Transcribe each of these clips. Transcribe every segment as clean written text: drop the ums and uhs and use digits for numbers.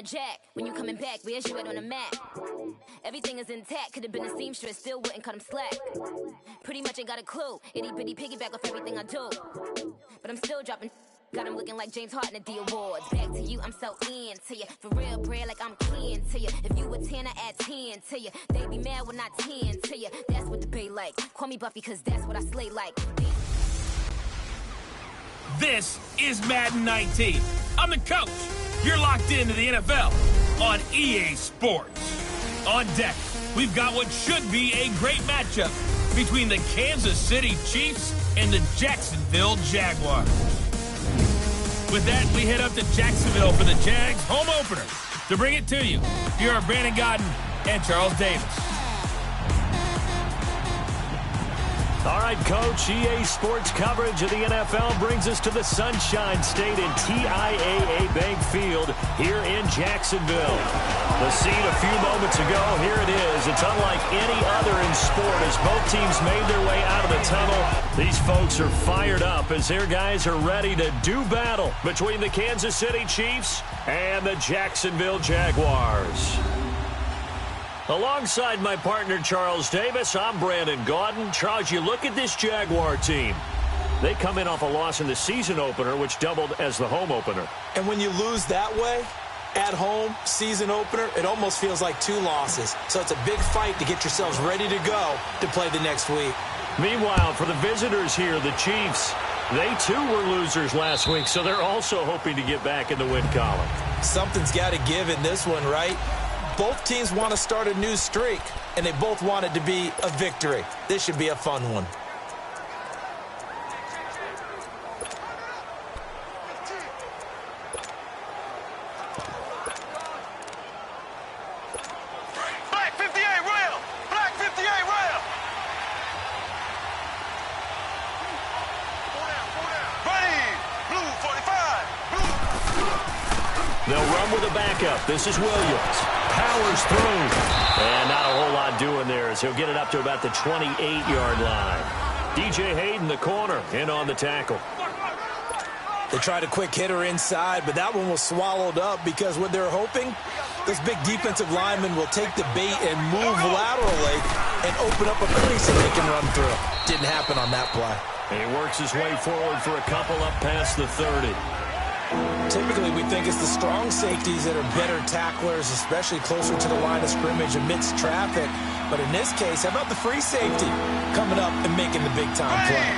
a jack. When you coming back, where's you at on the map? Everything is intact, could've been a seamstress, still wouldn't cut him slack. Pretty much ain't got a clue, itty bitty piggyback off everything I do. But I'm still dropping, got him looking like James Harden at the awards. Back to you, I'm so into you. For real, bread, like I'm keen to you. If you a 10, I add 10 to you. They be mad when I 10 to you. That's what the bay like. Call me Buffy, cause that's what I slay like. This is Madden 19. I'm the coach. You're locked into the NFL on EA Sports. On deck, we've got what should be a great matchup between the Kansas City Chiefs and the Jacksonville Jaguars. With that, we head up to Jacksonville for the Jags home opener. To bring it to you, here are Brandon Godden and Charles Davis. All right, Coach, EA Sports coverage of the NFL brings us to the Sunshine State in TIAA Bank Field here in Jacksonville. The scene a few moments ago, here it is. It's unlike any other in sport as both teams made their way out of the tunnel. These folks are fired up as their guys are ready to do battle between the Kansas City Chiefs and the Jacksonville Jaguars. Alongside my partner, Charles Davis, I'm Brandon Gaudin. Charles, you look at this Jaguar team. They come in off a loss in the season opener, which doubled as the home opener. And when you lose that way, at home, season opener, it almost feels like 2 losses. So it's a big fight to get yourselves ready to go to play the next week. Meanwhile, for the visitors here, the Chiefs, they too were losers last week, so they're also hoping to get back in the win column. Something's got to give in this one, right? Both teams want to start a new streak, and they both want it to be a victory. This should be a fun one. Black 58 rail! Black 58 rail! Ready! Blue 45! Blue! They'll run with a backup. This is Williams. Powers through. And not a whole lot doing there as he'll get it up to about the 28-yard line. DJ Hayden, the corner, in on the tackle. They tried a quick hitter inside, but that one was swallowed up because what they're hoping, this big defensive lineman will take the bait and move laterally and open up a crease that they can run through. Didn't happen on that play. And he works his way forward for a couple up past the 30. Typically, we think it's the strong safeties that are better tacklers, especially closer to the line of scrimmage amidst traffic. But in this case, how about the free safety coming up and making the big-time play?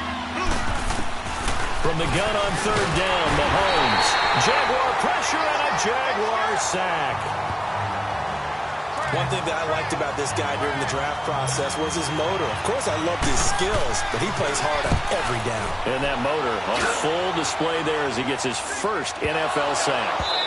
From the gun on 3rd down, Mahomes. Jaguar pressure and a Jaguar sack. One thing that I liked about this guy during the draft process was his motor. Of course, I loved his skills, but he plays hard on every down. And that motor on full display there as he gets his first NFL sack.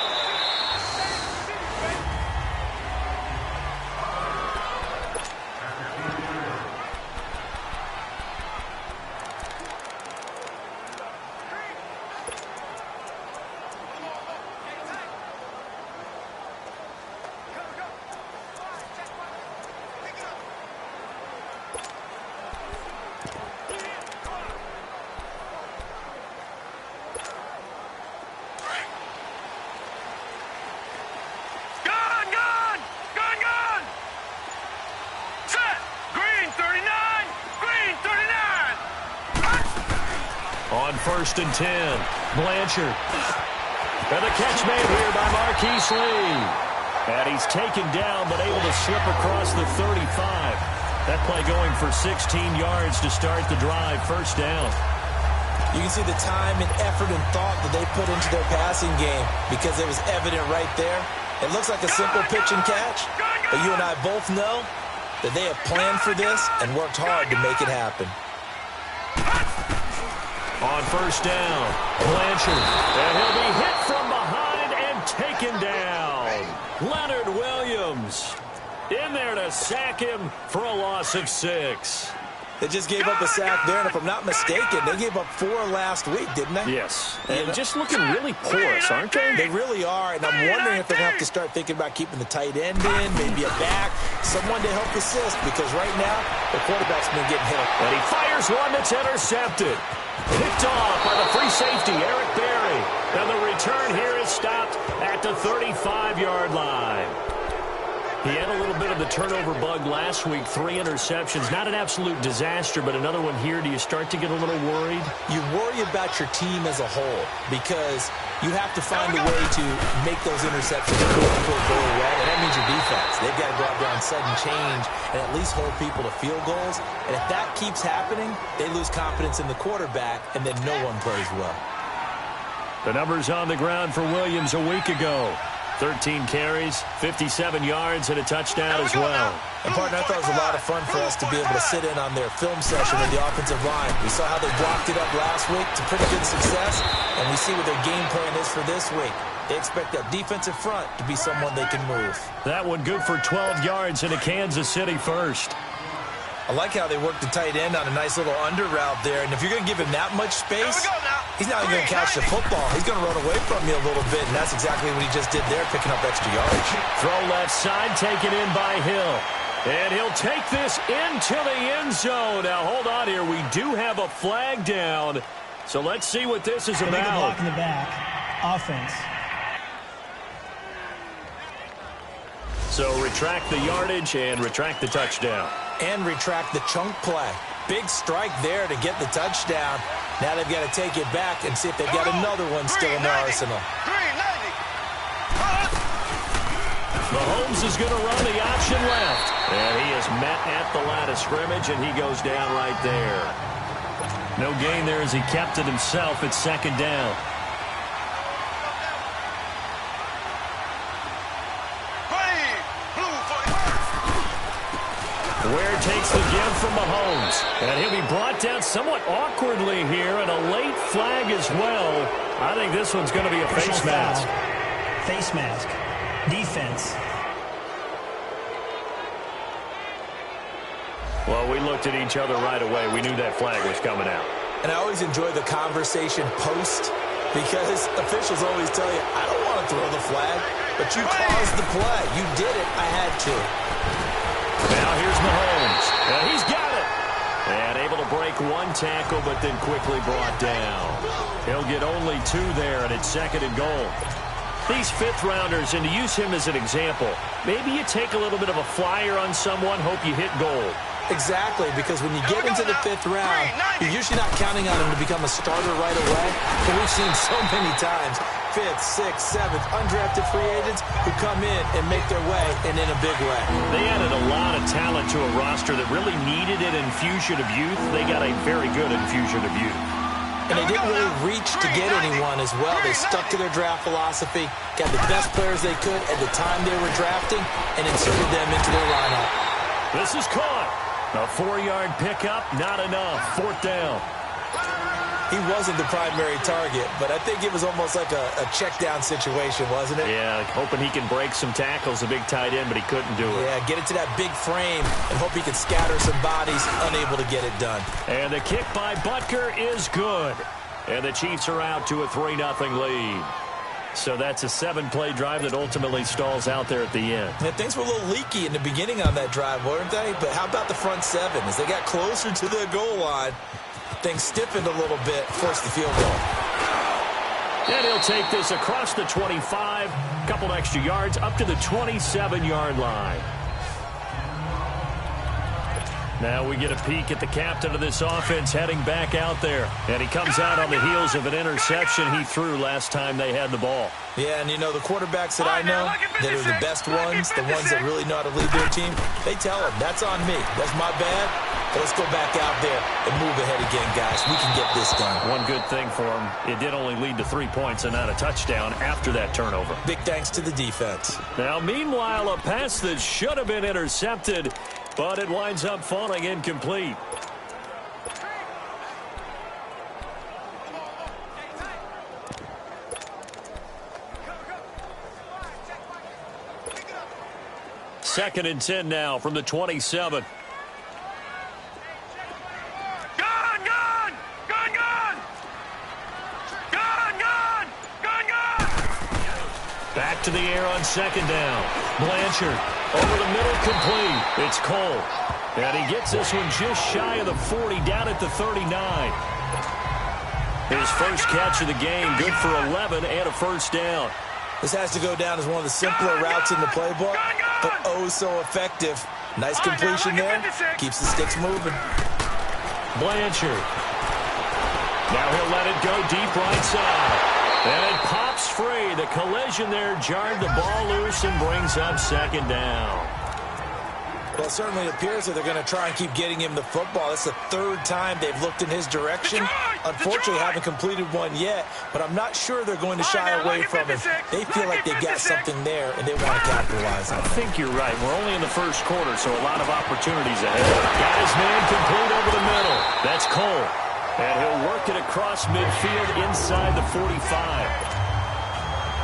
On 1st and 10, Blanchard. And the catch made here by Marquise Lee. And he's taken down, but able to slip across the 35. That play going for 16 yards to start the drive, 1st down. You can see the time and effort and thought that they put into their passing game because it was evident right there. It looks like a simple pitch and catch, but you and I both know that they have planned for this and worked hard to make it happen. On 1st down, Blanchard. And he'll be hit from behind and taken down. Leonard Williams in there to sack him for a loss of 6. They just gave up a sack there, and if I'm not mistaken, they gave up 4 last week, didn't they? Yes. And just looking really porous, aren't they? They really are, and I'm wondering if they're going to have to start thinking about keeping the tight end in, maybe a back, someone to help assist, because right now, the quarterback's been getting hit. And he fires one that's intercepted. Picked off by the free safety, Eric Berry. And the return here is stopped at at the 35-yard line. He had a little bit of the turnover bug last week, 3 interceptions. Not an absolute disaster, but another one here. Do you start to get a little worried? You worry about your team as a whole because you have to find a way to make those interceptions quote-unquote go away, and that means your defense. They've got to go out there on sudden change and at least hold people to field goals. And if that keeps happening, they lose confidence in the quarterback, and then no one plays well. The numbers on the ground for Williams a week ago. 13 carries, 57 yards, and a touchdown as well. And, partner, I thought it was a lot of fun for us to be able to sit in on their film session with the offensive line. We saw how they blocked it up last week to pretty good success, and we see what their game plan is for this week. They expect that defensive front to be someone they can move. That one good for 12 yards into Kansas City first. I like how they worked the tight end on a nice little under route there. And if you're going to give him that much space, he's not even going to catch the football. He's going to run away from you a little bit, and that's exactly what he just did there, picking up extra yardage. Throw left side, taken in by Hill. And he'll take this into the end zone. Now, hold on here. We do have a flag down. So let's see what this is about. Block in the back. Offense. So retract the yardage and retract the touchdown. And retract the chunk play. Big strike there to get the touchdown. Now they've got to take it back and see if they've got another one still in their arsenal. Mahomes is going to run the option left. And he is met at the line of scrimmage, and he goes down right there. No gain there as he kept it himself. It's second down. Ware takes the give from Mahomes. And he'll be brought down somewhat awkwardly here, and a late flag as well. I think this one's going to be a face mask. Face mask. Defense. Well, we looked at each other right away. We knew that flag was coming out. And I always enjoy the conversation post because officials always tell you, I don't want to throw the flag, but you caused the play. You did it. I had to. Now here's Mahomes. And he's got it. And able to break one tackle, but then quickly brought down. He'll get only 2 there, and it's second and goal. These fifth-rounders, and to use him as an example, maybe you take a little bit of a flyer on someone, hope you hit goal. Exactly, because when you get into the 5th round, you're usually not counting on him to become a starter right away. But we've seen so many times, 5th, 6th, 7th, undrafted free agents who come in and make their way, and in a big way. They added a lot of talent to a roster that really needed an infusion of youth. They got a very good infusion of youth. And they didn't really reach to get anyone as well. They stuck to their draft philosophy, got the best players they could at the time they were drafting, and inserted them into their lineup. This is caught. A 4-yard pickup, not enough. 4th down. He wasn't the primary target, but I think it was almost like a check-down situation, wasn't it? Yeah, hoping he can break some tackles, a big tight end, but he couldn't do it. Yeah, get it to that big frame and hope he can scatter some bodies, unable to get it done. And the kick by Butker is good. And the Chiefs are out to a 3-0 lead. So that's a 7-play drive that ultimately stalls out there at the end. And things were a little leaky in the beginning on that drive, weren't they? But how about the front 7? As they got closer to the goal line, things stiffened a little bit, forced the field goal. And he'll take this across the 25, couple extra yards, up to the 27-yard line. Now we get a peek at the captain of this offense heading back out there. And he comes out on the heels of an interception he threw last time they had the ball. Yeah, and you know, the quarterbacks that I know that are the best ones, the ones that really know how to lead their team, they tell them, that's on me. That's my bad. But let's go back out there and move ahead again, guys. We can get this done. One good thing for him, it did only lead to 3 points and not a touchdown after that turnover. Big thanks to the defense. Now, meanwhile, a pass that should have been intercepted, but it winds up falling incomplete. Second and 10 now from the 27. Back to the air on second down. Blanchard over the middle, complete. It's Cole. And he gets this one just shy of the 40, down at the 39. His first catch of the game, good for 11 and a first down. This has to go down as one of the simpler routes in the playbook, but oh so effective. Nice completion there. Keeps the sticks moving. Blanchard. Now he'll let it go deep right side. And it pops free. The collision there jarred the ball loose and brings up second down. Well, it certainly appears that they're going to try and keep getting him the football. That's the third time they've looked in his direction. Unfortunately, haven't completed one yet, but I'm not sure they're going to shy away from him. They feel like they've got something there, and they want to capitalize on it. I think you're right. We're only in the first quarter, so a lot of opportunities ahead. Got his man complete over the middle. That's Cole. And he'll work it across midfield inside the 45.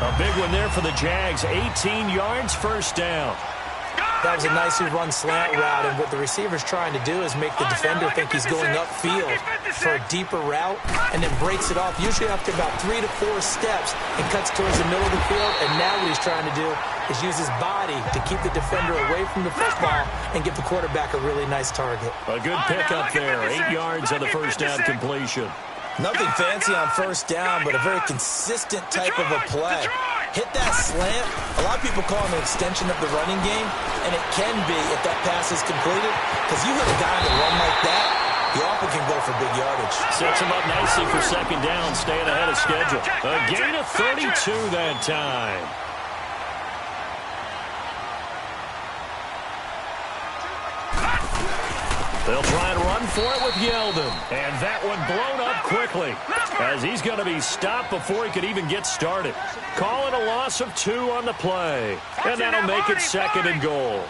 A big one there for the Jags. 18 yards, first down. That was a nicely run slant route, and what the receiver's trying to do is make the defender think he's going upfield for a deeper route, and then breaks it off, usually after about 3 to 4 steps, and cuts towards the middle of the field. And now what he's trying to do is use his body to keep the defender away from the football and give the quarterback a really nice target. A good pickup there. 8 yards on the first down completion. Nothing fancy on first down, but a very consistent type of a play. Hit that slant. A lot of people call him an extension of the running game, and it can be if that pass is completed, because you hit a guy on the run like that, he often can go for big yardage. Sets him up nicely for second down, staying ahead of schedule. A gain of 32 that time. They'll try and run for it with Yeldon. And that one blown up quickly, as he's going to be stopped before he could even get started. Calling a loss of 2 on the play. And that'll make it second and goal.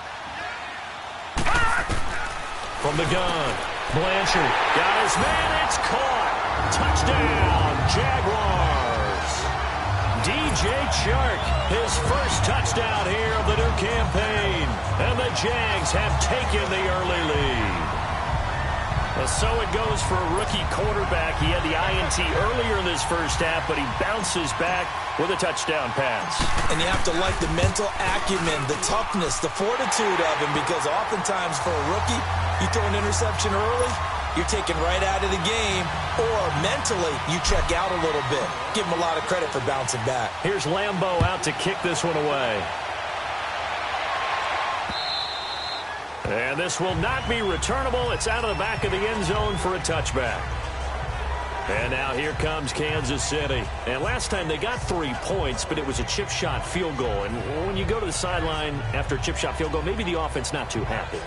From the gun, Blanchard got his man. It's caught. Touchdown, Jaguars. DJ Chark, his first touchdown here of the new campaign. And the Jags have taken the early lead. So it goes for a rookie quarterback. He had the INT earlier in this first half, but he bounces back with a touchdown pass. And you have to like the mental acumen, the toughness, the fortitude of him, because oftentimes for a rookie, you throw an interception early, you're taken right out of the game, or mentally you check out a little bit. Give him a lot of credit for bouncing back. Here's Lambeau out to kick this one away. And this will not be returnable. It's out of the back of the end zone for a touchback. And now here comes Kansas City. And last time they got 3 points, but it was a chip shot field goal. And when you go to the sideline after a chip shot field goal, maybe the offense not too happy.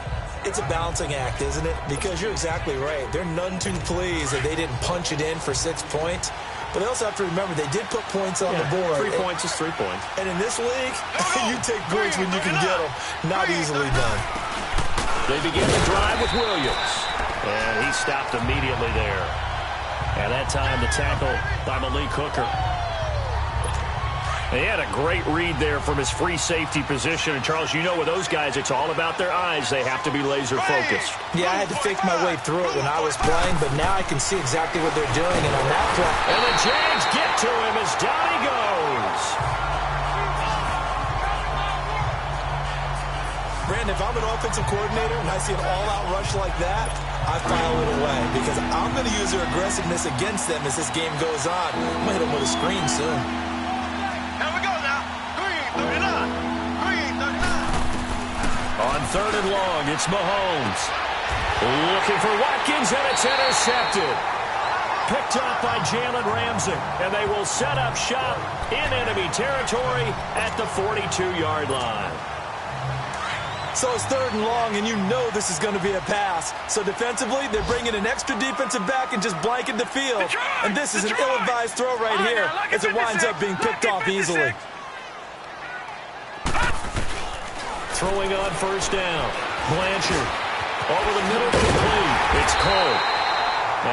It's a balancing act, isn't it? Because you're exactly right. They're none too pleased that they didn't punch it in for 6 points. But they also have to remember they did put points on the board. 3 points is 3 points. And in this league, you take points when you can get them. Not easily done. They begin the drive with Williams. And he stopped immediately there. And that time the tackle by Malik Hooker. He had a great read there from his free safety position. And, Charles, you know with those guys, it's all about their eyes. They have to be laser-focused. Yeah, I had to fake my way through it when I was playing, but now I can see exactly what they're doing. And on that play... And the Jags get to him as down he goes. Brandon, if I'm an offensive coordinator and I see an all-out rush like that, I file it away because I'm going to use their aggressiveness against them as this game goes on. I'm going to hit them with a screen soon. Here we go now. Green 39. On 3rd and long, it's Mahomes. Looking for Watkins, and it's intercepted. Picked up by Jalen Ramsey, and they will set up shop in enemy territory at the 42-yard line. So it's 3rd and long, and you know this is going to be a pass. So defensively, they're bringing an extra defensive back and just blanket the field. And this is an ill-advised throw right here as it winds up being picked off easily. Throwing on 1st down. Blanchard over the middle, complete. It's Cole.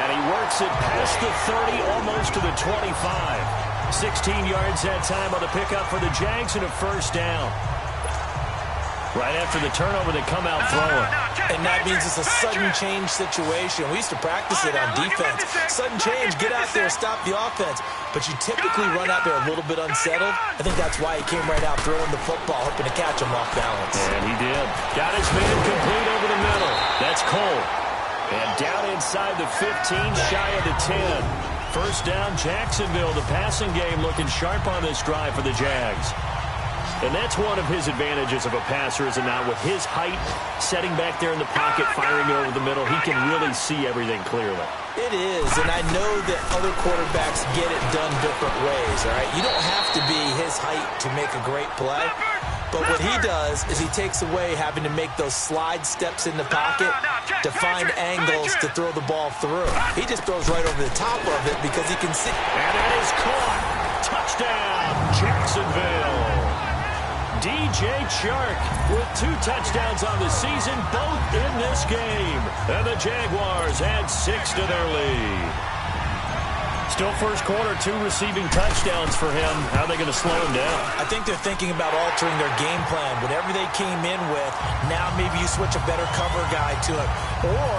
And he works it past the 30, almost to the 25. 16 yards that time on the pickup for the Jags and a 1st down. Right after the turnover, they come out throwing. And that means it's a sudden change situation. We used to practice it on defense. Sudden change, get out there, stop the offense. But you typically run out there a little bit unsettled. I think that's why he came right out throwing the football, hoping to catch him off balance. And he did. Got his man complete over the middle. That's Cole. And down inside the 15, shy of the 10. First down, Jacksonville. The passing game looking sharp on this drive for the Jags. And that's one of his advantages of a passer, is it not? With his height, setting back there in the pocket, firing over the middle, he can really see everything clearly. It is, and I know that other quarterbacks get it done different ways, all right? You don't have to be his height to make a great play. But what he does is he takes away having to make those slide steps in the pocket to find angles to throw the ball through. He just throws right over the top of it because he can see. And that is caught. Touchdown, Jacksonville. DJ Chark with 2 touchdowns on the season, both in this game. And the Jaguars add 6 to their lead. Still first quarter, 2 receiving touchdowns for him. How are they going to slow him down? I think they're thinking about altering their game plan. Whatever they came in with, now maybe you switch a better cover guy to it. Or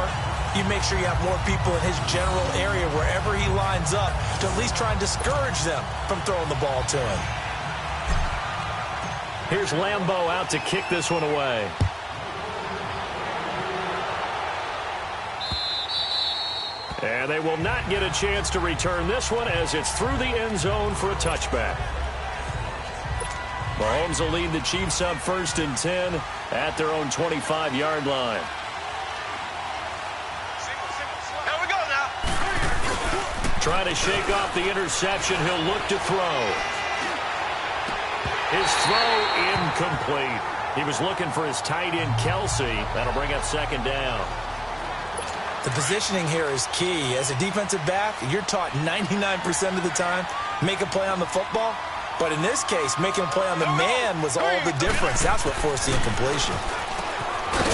you make sure you have more people in his general area wherever he lines up to at least try and discourage them from throwing the ball to him. Here's Lambeau out to kick this one away. And they will not get a chance to return this one as it's through the end zone for a touchback. Mahomes will lead the Chiefs up 1st and 10 at their own 25-yard line. Here we go now. Trying to shake off the interception. He'll look to throw. His throw incomplete. He was looking for his tight end, Kelsey. That'll bring up 2nd down. The positioning here is key. As a defensive back, you're taught 99% of the time, make a play on the football. But in this case, making a play on the man was all the difference. That's what forced the incompletion.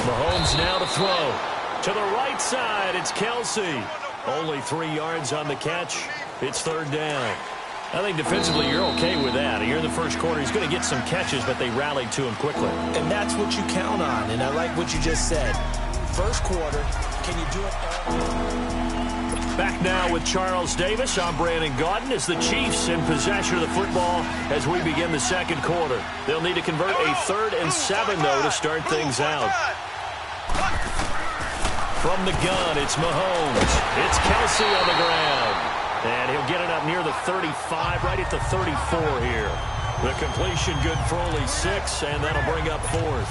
Mahomes now to throw. To the right side, it's Kelsey. Only 3 yards on the catch. It's 3rd down. I think defensively you're okay with that. Here in the first quarter, he's going to get some catches, but they rallied to him quickly. And that's what you count on, and I like what you just said. First quarter, can you do it? Back now with Charles Davis. I'm Brandon Gaudin as the Chiefs in possession of the football as we begin the second quarter. They'll need to convert a 3rd and 7, though, to start things out. From the gun, it's Mahomes. It's Kelsey on the ground. And he'll get it up near the 35, right at the 34 here. The completion good for only 6, and that'll bring up 4th.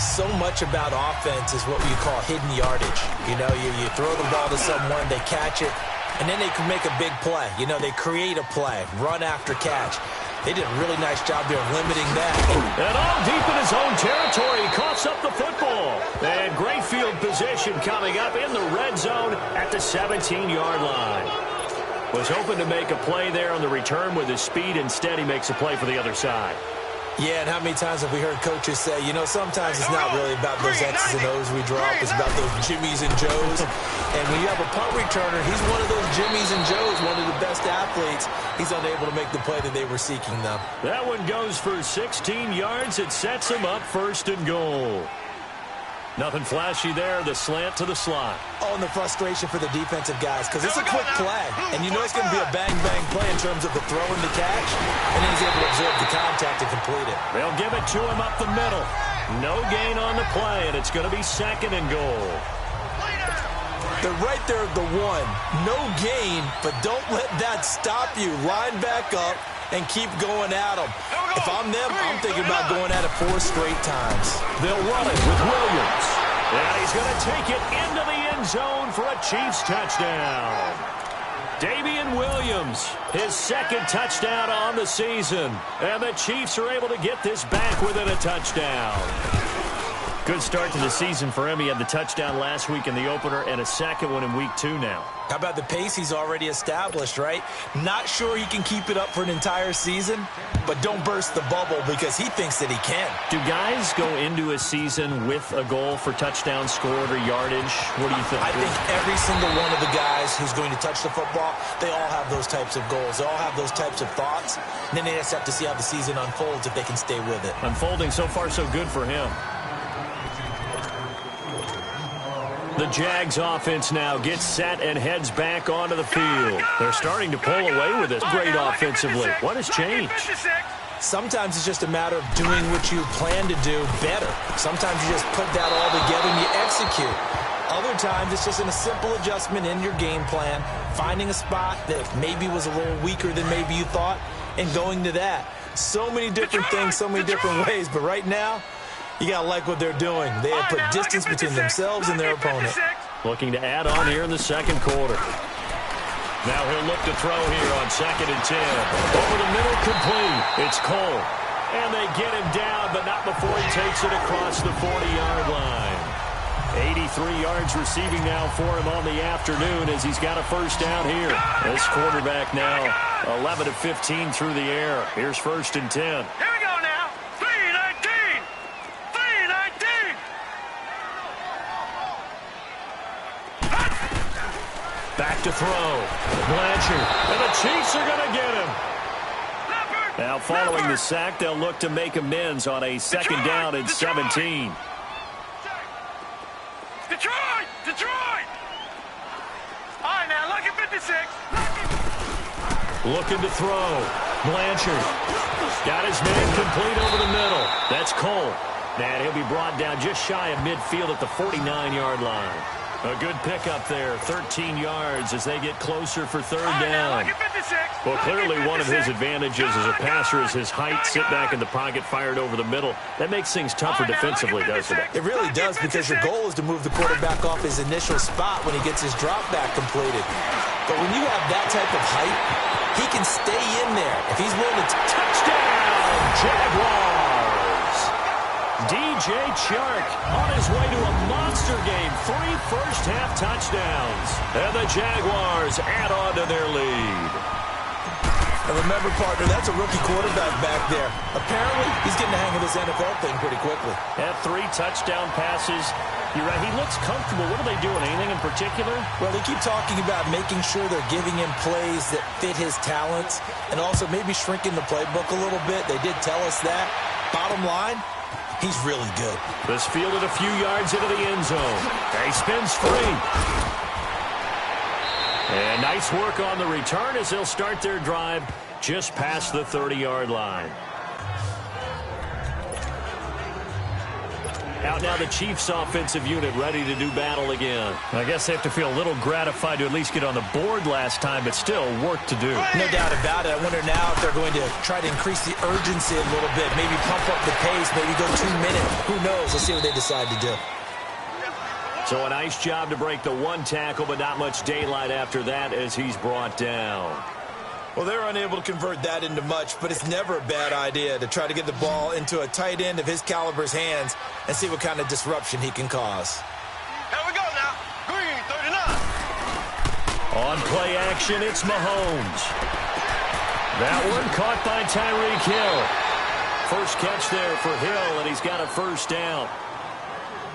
So much about offense is what we call hidden yardage. You know, you throw the ball to someone, they catch it, and then they can make a big play. You know, they create a play, run after catch. They did a really nice job there of limiting that. And all deep in his own territory, he coughs up the football. And great field position coming up in the red zone at the 17-yard line. Was hoping to make a play there on the return with his speed. Instead, he makes a play for the other side. Yeah, and how many times have we heard coaches say, you know, sometimes it's not really about those X's and O's we drop. It's about those Jimmies and Joes. And when you have a punt returner, he's one of those Jimmies and Joes, one of the best athletes. He's unable to make the play that they were seeking, though. That one goes for 16 yards. It sets him up 1st and goal. Nothing flashy there, the slant to the slot. Oh, and the frustration for the defensive guys, because it's a quick play. And you know it's going to be a bang-bang play in terms of the throw and the catch. And then he's able to absorb the contact and complete it. They'll give it to him up the middle. No gain on the play, and it's going to be 2nd and goal. They're right there at the 1. No gain, but don't let that stop you. Line back up and keep going at them. If I'm them, I'm thinking about going at it 4 straight times. They'll run it with Williams. And he's going to take it into the end zone for a Chiefs touchdown. Damian Williams, his 2nd touchdown on the season. And the Chiefs are able to get this back within a touchdown. Good start to the season for him. He had the touchdown last week in the opener and a 2nd one in week 2 now. How about the pace he's already established, right? Not sure he can keep it up for an entire season, but don't burst the bubble because he thinks that he can. Do guys go into a season with a goal for touchdown scored or yardage? What do you think? I think every single one of the guys who's going to touch the football, they all have those types of goals. They all have those types of thoughts. And then they just have to see how the season unfolds if they can stay with it. Unfolding so far so good for him. The Jags offense now gets set and heads back onto the field. They're starting to pull away with this great offensively. What has changed? Sometimes it's just a matter of doing what you plan to do better. Sometimes you just put that all together and you execute. Other times, it's just a simple adjustment in your game plan, finding a spot that maybe was a little weaker than maybe you thought, and going to that. So many different things, so many different ways, but right now, you got to like what they're doing. They have put distance between themselves and their opponent. Looking to add on here in the second quarter. Now he'll look to throw here on 2nd and 10. Over the middle, complete. It's Cole. And they get him down, but not before he takes it across the 40-yard line. 83 yards receiving now for him on the afternoon as he's got a first down here. This quarterback now 11 of 15 through the air. Here's 1st and 10. Here we go now. 3-19. 3-19. Back to throw. Blanchard. And the Chiefs are going to get him. Now following the sack, they'll look to make amends on a 2nd down and 17. Detroit! Detroit! All right, now, look at 56. Looking to throw. Blanchard. Got his man complete over the middle. That's Cole. And he'll be brought down just shy of midfield at the 49-yard line. A good pickup there, 13 yards as they get closer for 3rd down. Well, clearly one of his advantages as a passer is his height, sit back in the pocket, fired over the middle. That makes things tougher defensively, doesn't it? It really does, because your goal is to move the quarterback off his initial spot when he gets his drop back completed. But when you have that type of height, he can stay in there. If he's willing to touchdown, Jaguars! DJ Chark on his way to a monster game. 3 first-half touchdowns. And the Jaguars add on to their lead. And remember, partner, that's a rookie quarterback back there. Apparently, he's getting the hang of this NFL thing pretty quickly. Had 3 touchdown passes. You're right, he looks comfortable. What are they doing? Anything in particular? Well, they keep talking about making sure they're giving him plays that fit his talents and also maybe shrinking the playbook a little bit. They did tell us that. Bottom line, he's really good. This fielded a few yards into the end zone. He spins free. And nice work on the return as they'll start their drive just past the 30-yard line. Out now the Chiefs offensive unit ready to do battle again. I guess they have to feel a little gratified to at least get on the board last time, but still work to do. No doubt about it. I wonder now if they're going to try to increase the urgency a little bit, maybe pump up the pace, maybe go 2 minutes. Who knows? Let's see what they decide to do. So a nice job to break the 1 tackle, but not much daylight after that as he's brought down. Well, they're unable to convert that into much, but it's never a bad idea to try to get the ball into a tight end of his caliber's hands and see what kind of disruption he can cause. Here we go now. Green, 39. On play action, it's Mahomes. That one caught by Tyreek Hill. First catch there for Hill, and he's got a first down.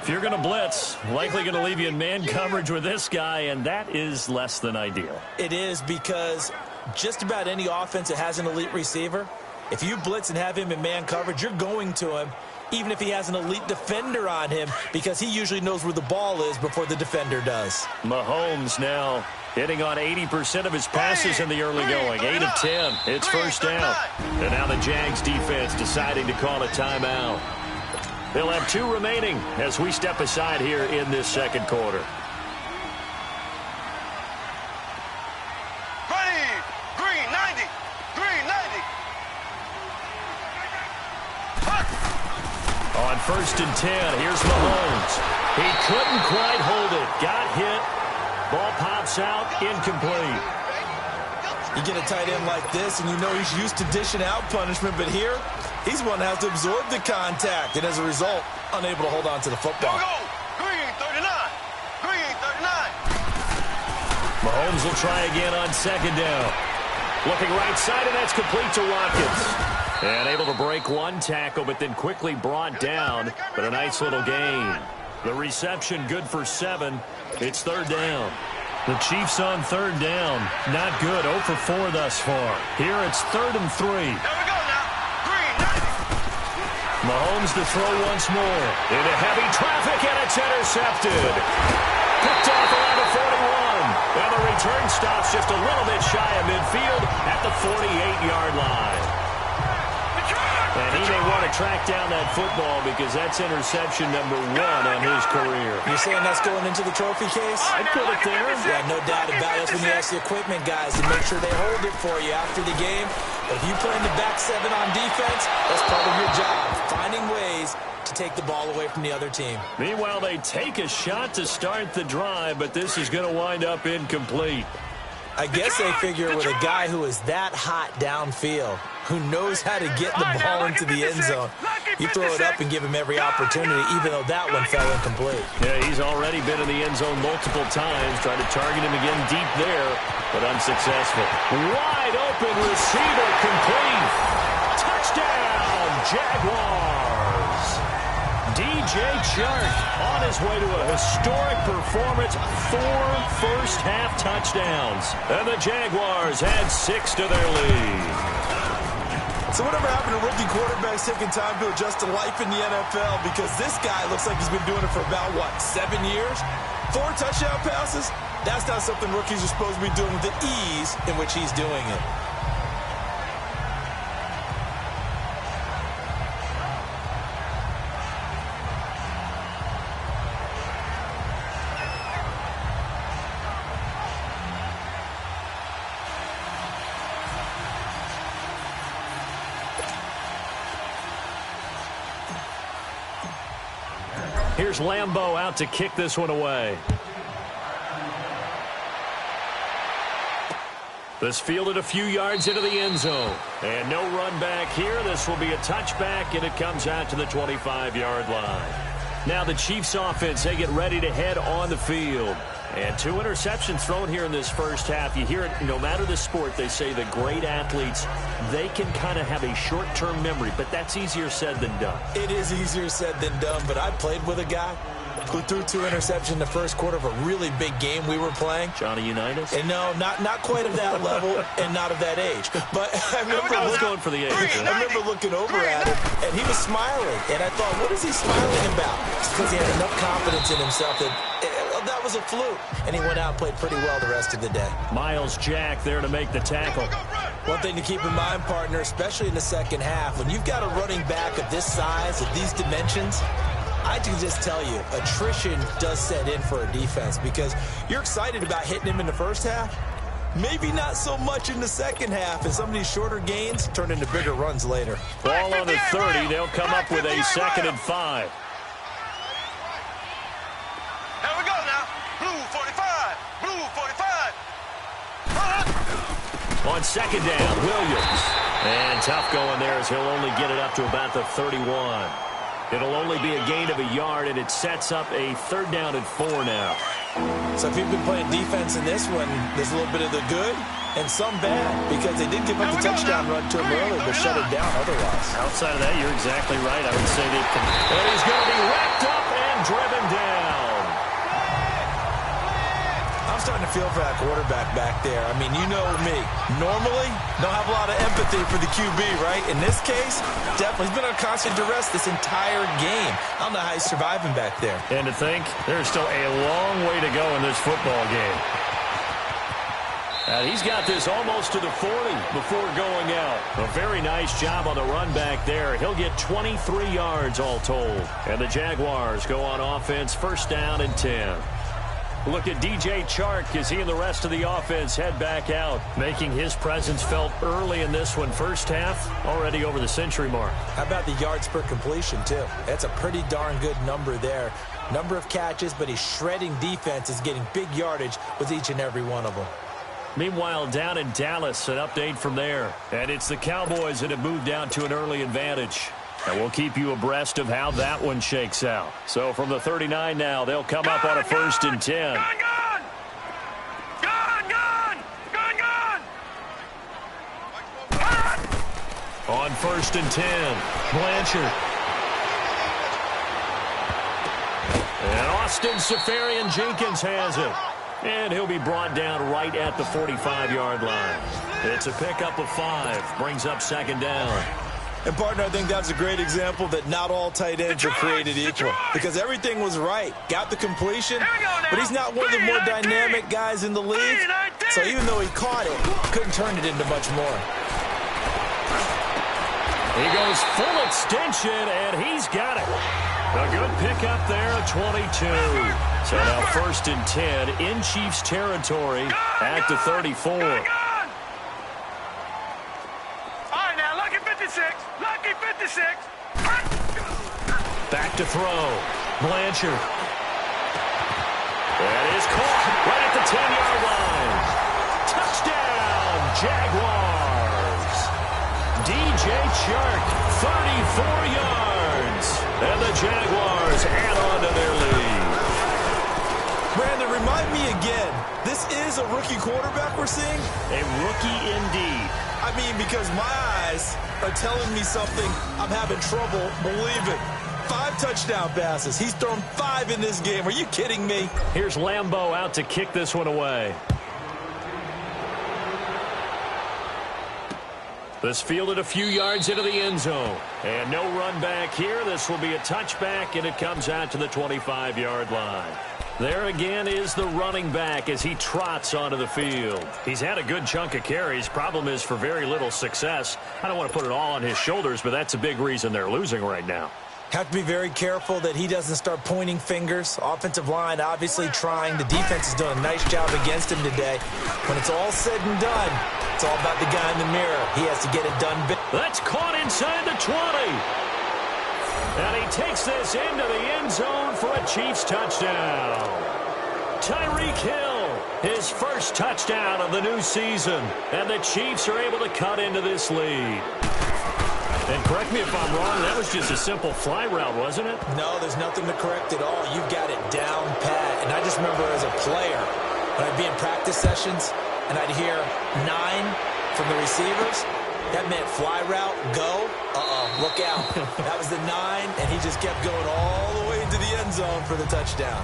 If you're going to blitz, likely going to leave you in man coverage with this guy, and that is less than ideal. It is, because just about any offense that has an elite receiver, if you blitz and have him in man coverage, you're going to him, even if he has an elite defender on him, because he usually knows where the ball is before the defender does. Mahomes now hitting on 80% of his passes in the early going. 8 of 10. It's first down. And now the Jags defense deciding to call a timeout. They'll have 2 remaining as we step aside here in this second quarter. On 1st and 10, here's Mahomes. He couldn't quite hold it. Got hit. Ball pops out, incomplete. You get a tight end like this, and you know he's used to dishing out punishment, but here, he's one that has to absorb the contact, and as a result, unable to hold on to the football. Green, 39. Green, 39. Mahomes will try again on 2nd down. Looking right side, and that's complete to Watkins. And able to break 1 tackle, but then quickly brought down. But a nice little gain. The reception good for 7. It's 3rd down. The Chiefs on 3rd down. Not good. 0 for 4 thus far. Here it's 3rd and 3. Here we go now. Green, 90. Mahomes to throw once more. Into heavy traffic, and it's intercepted. Picked off around the 41. And the return stops just a little bit shy of midfield at the 48-yard line. And he may want to to track down that football because that's interception number 1 on his career. You're saying that's going into the trophy case? I'd put it there. Yeah, no doubt about it. That's when you ask the equipment guys to make sure they hold it for you after the game. But if you play in the back 7 on defense, that's part of your job, finding ways to take the ball away from the other team. Meanwhile, they take a shot to start the drive, but this is going to wind up incomplete. I guess they figure with a guy who is that hot downfield, who knows how to get the ball into the end zone, you throw it up and give him every opportunity, even though that one fell incomplete. Yeah, he's already been in the end zone multiple times, tried to target him again deep there, but unsuccessful. Wide open receiver, complete. Touchdown, Jaguars. DJ Chark on his way to a historic performance, 4 first-half touchdowns. And the Jaguars add 6 to their lead. So whatever happened to rookie quarterbacks taking time to adjust to life in the NFL? Because this guy looks like he's been doing it for about, 7 years? 4 touchdown passes? That's not something rookies are supposed to be doing with the ease in which he's doing it. Here's Lambeau out to kick this one away. This fielded a few yards into the end zone. And no run back here. This will be a touchback, and it comes out to the 25-yard line. Now the Chiefs offense, they get ready to head on the field. And 2 interceptions thrown here in this first half. You hear it, no matter the sport, they say the great athletes, they can kind of have a short-term memory, but that's easier said than done. It is easier said than done, but I played with a guy who threw 2 interceptions in the first quarter of a really big game we were playing. Johnny Unitas? And no, not quite of that level and not of that age. But I remember going for the age. I remember looking over at him, and he was smiling. And I thought, what is he smiling about? It's because he had enough confidence in himself that was a fluke. And he went out and played pretty well the rest of the day. Miles Jack there to make the tackle. One thing to keep in mind, partner, especially in the second half, when you've got a running back of this size, of these dimensions, I can just tell you, attrition does set in for a defense because you're excited about hitting him in the first half. Maybe not so much in the second half, and some of these shorter gains turn into bigger runs later. Ball on the 30. They'll come up with a 2nd and 5. Here we go now. Blue 45. Blue 45. On 2nd down, Williams. And tough going there as he'll only get it up to about the 31. It'll only be a gain of a yard, and it sets up a 3rd down and 4 now. So if you've been playing defense in this one, there's a little bit of the good and some bad, because they did give up the touchdown run to him early, but shut it down otherwise. Outside of that, you're exactly right. I would say they've come. And he's going to be wrapped up and driven down. I'm starting to feel for that quarterback back there. I mean, you know me. Normally, don't have a lot of empathy for the QB, right? In this case, definitely. He's been under constant duress this entire game. I don't know how he's surviving back there. And to think, there's still a long way to go in this football game. And he's got this almost to the 40 before going out. A very nice job on the run back there. He'll get 23 yards all told. And the Jaguars go on offense, 1st down and 10. Look at DJ Chark as he and the rest of the offense head back out, making his presence felt early in this one. First half, already over the century mark. How about the yards per completion, too? That's a pretty darn good number there. Number of catches, but he's shredding defense, is getting big yardage with each and every one of them. Meanwhile, down in Dallas, an update from there. And it's the Cowboys that have moved down to an early advantage. And we'll keep you abreast of how that one shakes out. So from the 39 now, they'll come up on a 1st and 10. Gun! On 1st and 10, Blanchard. And Austin Seferian-Jenkins has it. And he'll be brought down right at the 45-yard line. It's a pickup of 5, brings up 2nd down. And, partner, I think that's a great example that not all tight ends are created equal. Because everything was right. Got the completion, but he's not one of the more dynamic guys in the league. So even though he caught it, couldn't turn it into much more. He goes full extension, and he's got it. A good pickup there at 22. So now 1st and 10 in Chiefs territory at the 34. All right, now, lucky 56. Lucky 56. Back to throw. Blanchard. That is caught right at the 10-yard line. Touchdown, Jaguars. DJ Chark, 34 yards. And the Jaguars add on to their lead. Brandon, remind me again, this is a rookie quarterback we're seeing? A rookie indeed. I mean, because my eyes are telling me something I'm having trouble believing. 5 touchdown passes. He's thrown 5 in this game. Are you kidding me? Here's Lambeau out to kick this one away. This fielded a few yards into the end zone. And no run back here. This will be a touchback, and it comes out to the 25-yard line. There again is the running back as he trots onto the field. He's had a good chunk of carries. Problem is for very little success. I don't want to put it all on his shoulders, but that's a big reason they're losing right now. Have to be very careful that he doesn't start pointing fingers. Offensive line obviously trying. The defense is doing a nice job against him today. When it's all said and done, it's all about the guy in the mirror. He has to get it done big. That's caught inside the 20. And he takes this into the end zone for a Chiefs touchdown. Tyreek Hill, his first touchdown of the new season. And the Chiefs are able to cut into this lead. And correct me if I'm wrong, that was just a simple fly route, wasn't it? No, there's nothing to correct at all. You've got it down pat. And I just remember as a player, when I'd be in practice sessions, and I'd hear 9 from the receivers, that meant fly route, go, look out. That was the 9, and he just kept going all the way into the end zone for the touchdown.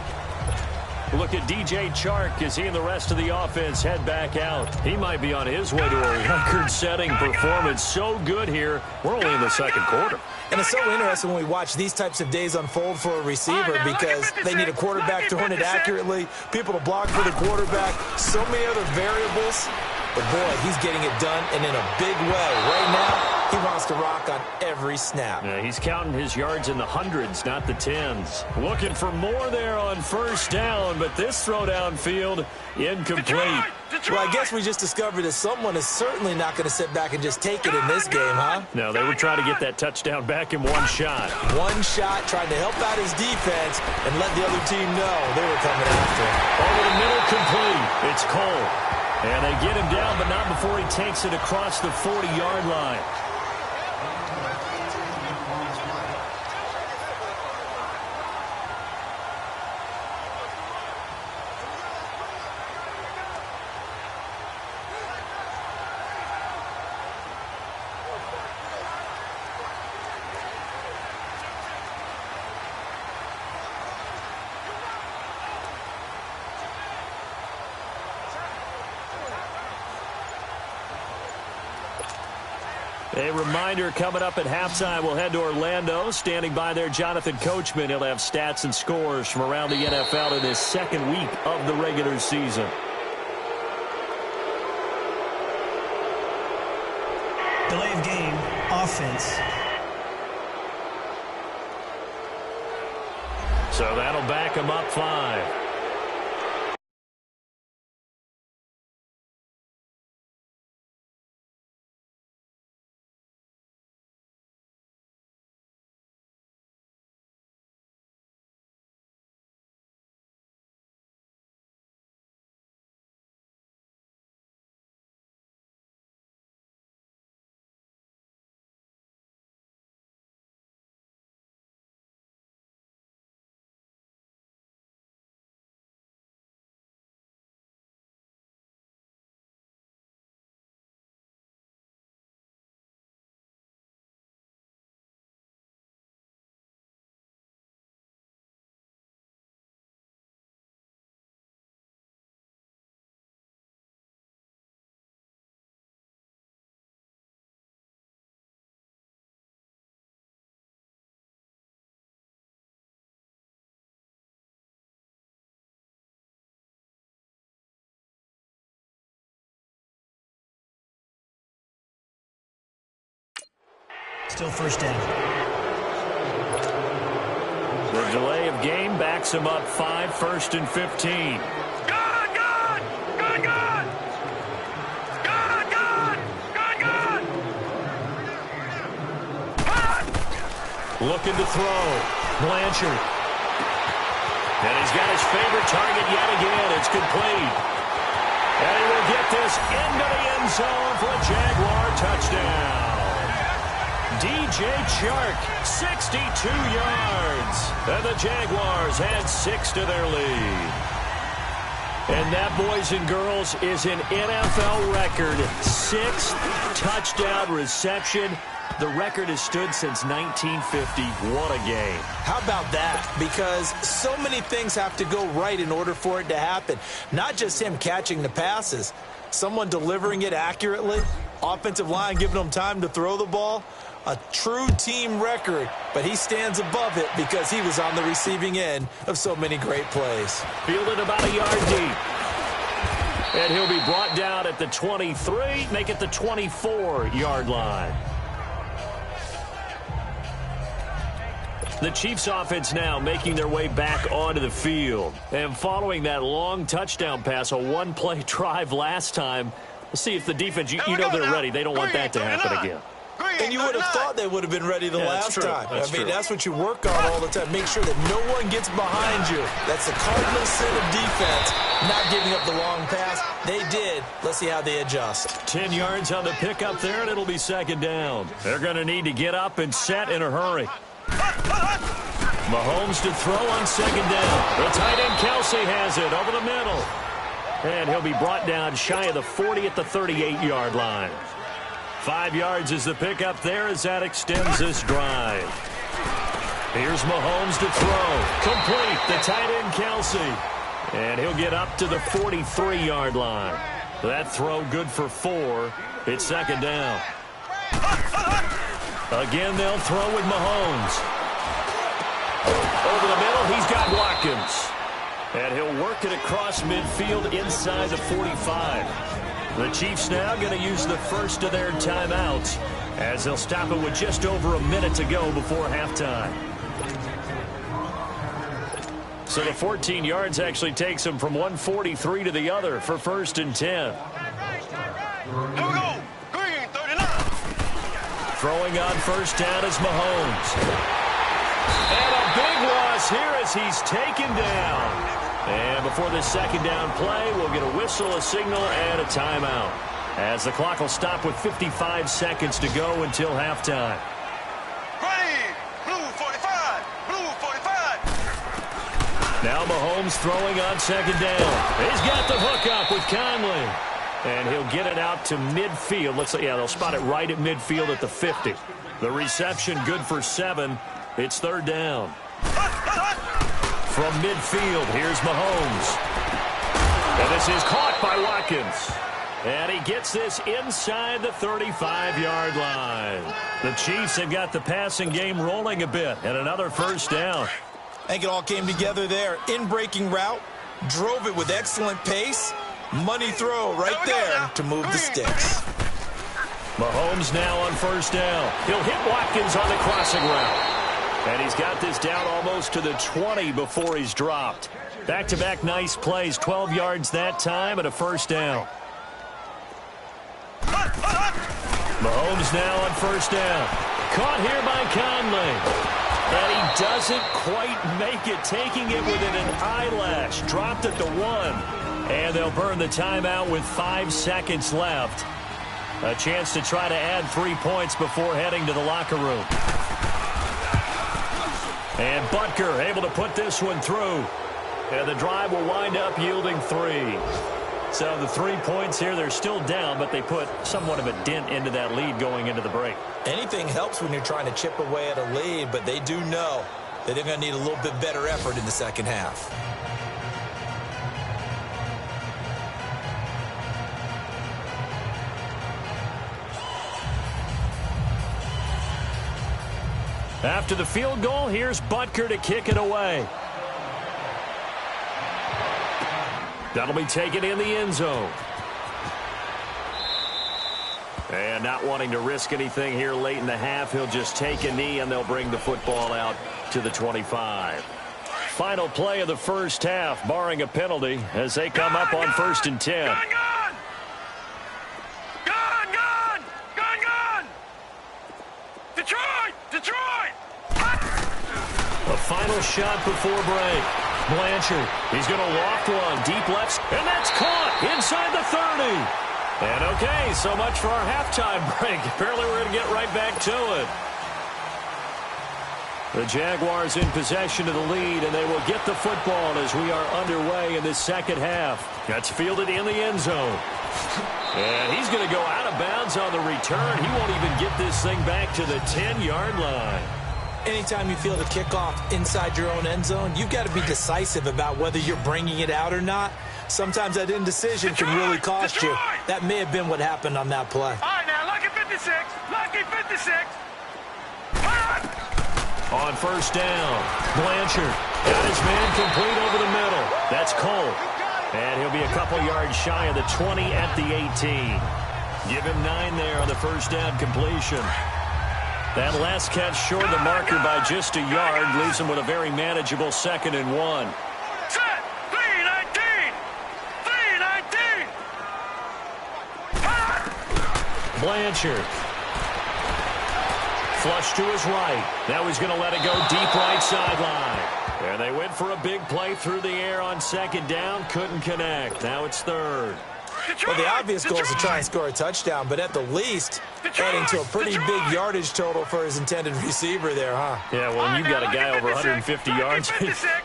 Look at DJ Chark as he and the rest of the offense head back out. He might be on his way to a record-setting performance. So good here. We're only in the second quarter. And it's so interesting when we watch these types of days unfold for a receiver because they need a quarterback throwing it accurately, people to block for the quarterback, so many other variables. But, boy, he's getting it done, and in a big way. Right now, he wants to rock on every snap. Yeah, he's counting his yards in the hundreds, not the tens. Looking for more there on first down, but this throw downfield incomplete. Well, I guess we just discovered that someone is certainly not going to sit back and just take it in this game, huh? No, they were trying to get that touchdown back in one shot. One shot, trying to help out his defense and let the other team know they were coming after him. Over the middle, complete. It's Cole. And they get him down, but not before he takes it across the 40-yard line. A reminder coming up at halftime, we'll head to Orlando. Standing by there, Jonathan Coachman. He'll have stats and scores from around the NFL in this second week of the regular season. Delay of game, offense. So that'll back him up 5. Still first down. The delay of game backs him up 5, 1st and 15. Looking to throw. Blanchard. And he's got his favorite target yet again. It's complete. And he will get this into the end zone for a Jaguar touchdown. DJ Chark, 62 yards. And the Jaguars add 6 to their lead. And that, boys and girls, is an NFL record. 6th touchdown reception. The record has stood since 1950. What a game. How about that? Because so many things have to go right in order for it to happen. Not just him catching the passes. Someone delivering it accurately. Offensive line giving him time to throw the ball. A true team record. But he stands above it because he was on the receiving end of so many great plays. Fielded about a yard deep. And he'll be brought down at the 23. Make it the 24-yard line. The Chiefs offense now making their way back onto the field. And following that long touchdown pass, a one-play drive last time, let's see if the defense, you know they're ready. They don't want that to happen again. And you would have thought they would have been ready the last time. I mean, that's what you work on all the time. Make sure that no one gets behind you. That's the cardinal sin of defense, not giving up the long pass. They did. Let's see how they adjust. 10 yards on the pickup there, and it'll be 2nd down. They're going to need to get up and set in a hurry. Mahomes to throw on 2nd down. The tight end Kelsey has it over the middle. And he'll be brought down shy of the 40 at the 38-yard line. 5 yards is the pickup there as that extends this drive. Here's Mahomes to throw. Complete. The tight end Kelsey. And he'll get up to the 43-yard line. That throw good for 4. It's 2nd down. Again, they'll throw with Mahomes. Over the middle, he's got Watkins. And he'll work it across midfield inside the 45. The Chiefs now going to use the first of their timeouts as they'll stop it with just over a minute to go before halftime. So the 14 yards actually takes them from 143 to the other for 1st and 10. Here we go. Green, 39. Throwing on 1st down is Mahomes. And a big loss here as he's taken down. And before this 2nd down play, we'll get a whistle, a signal, and a timeout. As the clock will stop with 55 seconds to go until halftime. Green, blue 45, blue 45. Now Mahomes throwing on 2nd down. He's got the hook up with Conley. And he'll get it out to midfield. Looks like, yeah, they'll spot it right at midfield at the 50. The reception good for 7. It's 3rd down. From midfield, here's Mahomes. And this is caught by Watkins. And he gets this inside the 35-yard line. The Chiefs have got the passing game rolling a bit. And another 1st down. I think it all came together there. In-breaking route. Drove it with excellent pace. Money throw right there to move the sticks. Mahomes now on 1st down. He'll hit Watkins on the crossing route. And he's got this down almost to the 20 before he's dropped. Back-to-back nice plays. 12 yards that time and a 1st down. Mahomes now on 1st down. Caught here by Conley. And he doesn't quite make it, taking it within an eyelash. Dropped at the 1. And they'll burn the timeout with 5 seconds left. A chance to try to add 3 points before heading to the locker room. And Butker able to put this one through. And the drive will wind up yielding 3. So the 3 points here, they're still down, but they put somewhat of a dent into that lead going into the break. Anything helps when you're trying to chip away at a lead, but they do know that they're going to need a little bit better effort in the 2nd half. After the field goal, here's Butker to kick it away. That'll be taken in the end zone. And not wanting to risk anything here late in the half, he'll just take a knee and they'll bring the football out to the 25. Final play of the first half, barring a penalty, as they come up on 1st and 10. Gun! Detroit! A final shot before break. Blanchard, he's going to loft one, deep left, and that's caught inside the 30. And okay, so much for our halftime break. Apparently we're going to get right back to it. The Jaguars in possession of the lead, and they will get the football as we are underway in this second half. That's fielded in the end zone. And he's going to go out of bounds on the return. He won't even get this thing back to the 10-yard line. Anytime you field a kickoff inside your own end zone, you've got to be decisive about whether you're bringing it out or not. Sometimes that indecision can really cost you. That may have been what happened on that play. All right, now, lucky 56. Lucky 56. On first down, Blanchard got his man complete over the middle. That's Cole. And he'll be a couple yards shy of the 20 at the 18. Give him 9 there on the first down completion. That last catch short the marker by just a yard, leaves him with a very manageable 2nd and 1. Set. 3-19. 3-19. Blanchard. Flush to his right. Now he's going to let it go deep right sideline. And they went for a big play through the air on 2nd down. Couldn't connect. Now it's 3rd. Well, the obvious goal is to try and score a touchdown, but at the least, adding to a pretty big yardage total for his intended receiver there, huh? Yeah, well, when you've got a guy over 150 yards,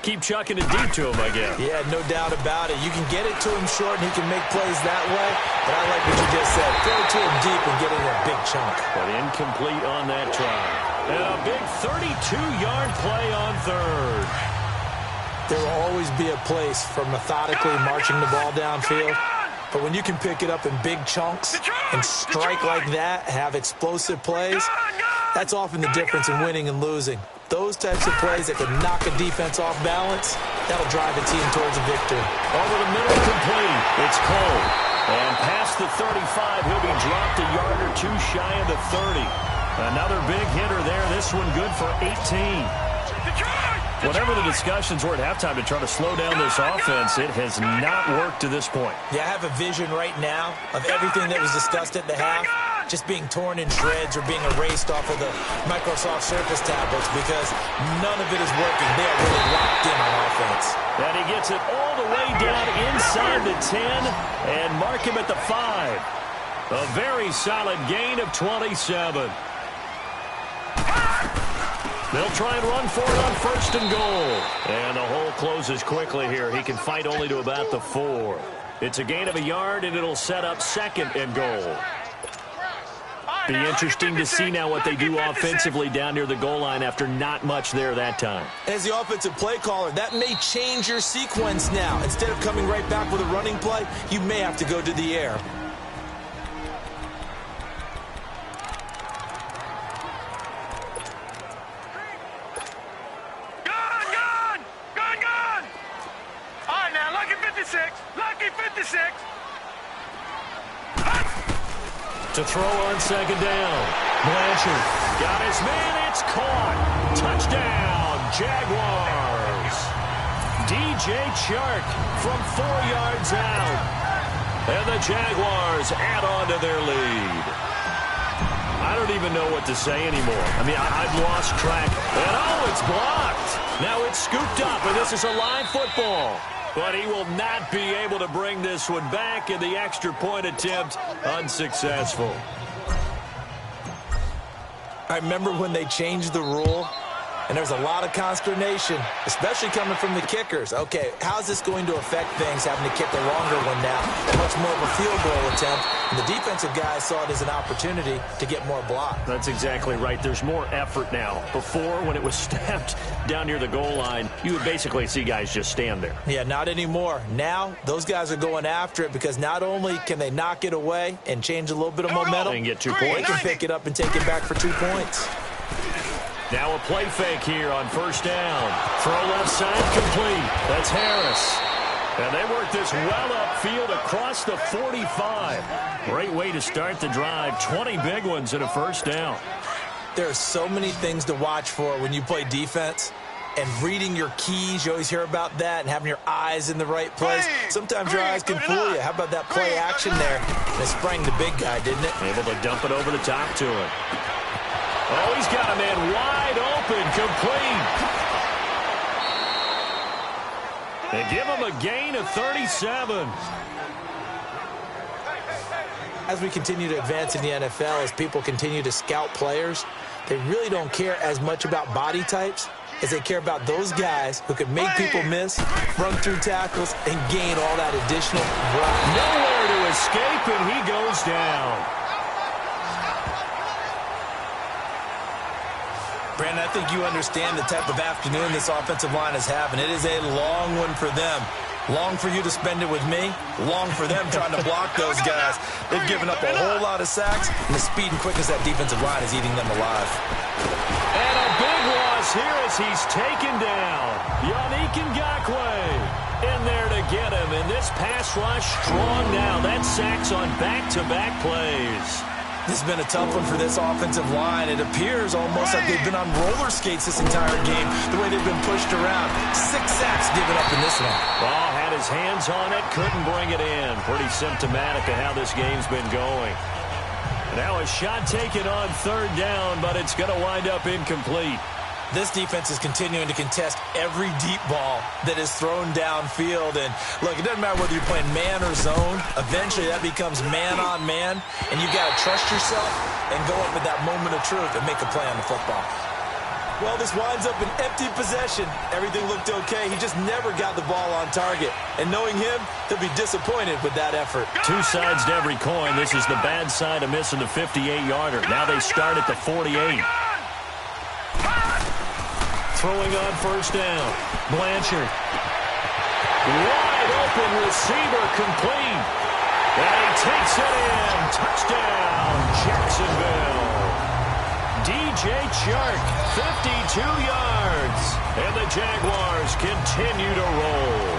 keep chucking it deep to him, I guess. Yeah, no doubt about it. You can get it to him short, and he can make plays that way, but I like what you just said. Throw it to him deep and get it in a big chunk. But incomplete on that try. And a big 32-yard play on 3rd. There will always be a place for methodically marching the ball downfield. But when you can pick it up in big chunks and strike like that, have explosive plays, that's often the difference in winning and losing. Those types of plays that can knock a defense off balance, that'll drive a team towards a victory. Over the middle, complete. It's Cole. And past the 35, he'll be dropped a yard or two shy of the 30. Another big hitter there. This one good for 18. Whatever the discussions were at halftime to try to slow down this offense, it has not worked to this point. Yeah, I have a vision right now of everything that was discussed at the half just being torn in shreds or being erased off of the Microsoft Surface tablets because none of it is working. They are really locked in on offense. And he gets it all the way down inside the 10 and mark him at the 5. A very solid gain of 27. They'll try and run for it on 1st and goal. And the hole closes quickly here. He can fight only to about the 4. It's a gain of a yard, and it'll set up 2nd and goal. Be interesting to see now what they do offensively down near the goal line after not much there that time. As the offensive play caller, that may change your sequence now. Instead of coming right back with a running play, you may have to go to the air. To throw on 2nd down. Blanchard got his man. It's caught. Touchdown, Jaguars. DJ Chark from 4 yards out. And the Jaguars add on to their lead. I don't even know what to say anymore. I mean, I've lost track. And oh, it's blocked. Now it's scooped up, and this is a live football. But he will not be able to bring this one back, in the extra point attempt unsuccessful. I remember when they changed the rule, and there was a lot of consternation, especially coming from the kickers. Okay, how's this going to affect things, having to kick a longer one now? Much more of a field goal attempt. And the defensive guys saw it as an opportunity to get more block. That's exactly right. There's more effort now. Before, when it was snapped down near the goal line, you would basically see guys just stand there. Yeah, not anymore. Now, those guys are going after it because not only can they knock it away and change a little bit of momentum, and get 2 points. They can pick it up and take it back for 2 points. Now a play fake here on 1st down. Throw left side complete. That's Harris. And they work this well upfield across the 45. Great way to start the drive. 20 big ones and a first down. There are so many things to watch for when you play defense. And reading your keys, you always hear about that, and having your eyes in the right place. Sometimes your eyes can fool you. How about that play action there? And it sprang the big guy, didn't it? Able to dump it over the top to him. Oh, he's got a man wide open, complete. They give him a gain of 37. As we continue to advance in the NFL, as people continue to scout players, they really don't care as much about body types as they care about those guys who could make people miss, run through tackles, and gain all that additional run. Nowhere to escape, and he goes down. Brandon, I think you understand the type of afternoon this offensive line is having. It is a long one for them. Long for you to spend it with me. Long for them trying to block those guys. They've given up a whole lot of sacks, and the speed and quickness of that defensive line is eating them alive. And a big loss here as he's taken down. Yannick Ngakoue in there to get him. And this pass rush strong now. That sacks on back-to-back plays. This has been a tough one for this offensive line. It appears almost like they've been on roller skates this entire game, the way they've been pushed around. 6 sacks given up in this one. Ball had his hands on it, couldn't bring it in. Pretty symptomatic of how this game's been going. Now a shot taken on third down, but it's going to wind up incomplete. This defense is continuing to contest every deep ball that is thrown downfield. And, look, it doesn't matter whether you're playing man or zone. Eventually, that becomes man-on-man, and you've got to trust yourself and go up at that moment of truth and make a play on the football. Well, this winds up an empty possession. Everything looked okay. He just never got the ball on target. And knowing him, he'll be disappointed with that effort. Two sides to every coin. This is the bad side of missing the 58-yarder. Now they start at the 48. Throwing on first down. Blanchard. Wide open receiver complete. And he takes it in. Touchdown, Jacksonville. DJ Chark, 52 yards. And the Jaguars continue to roll.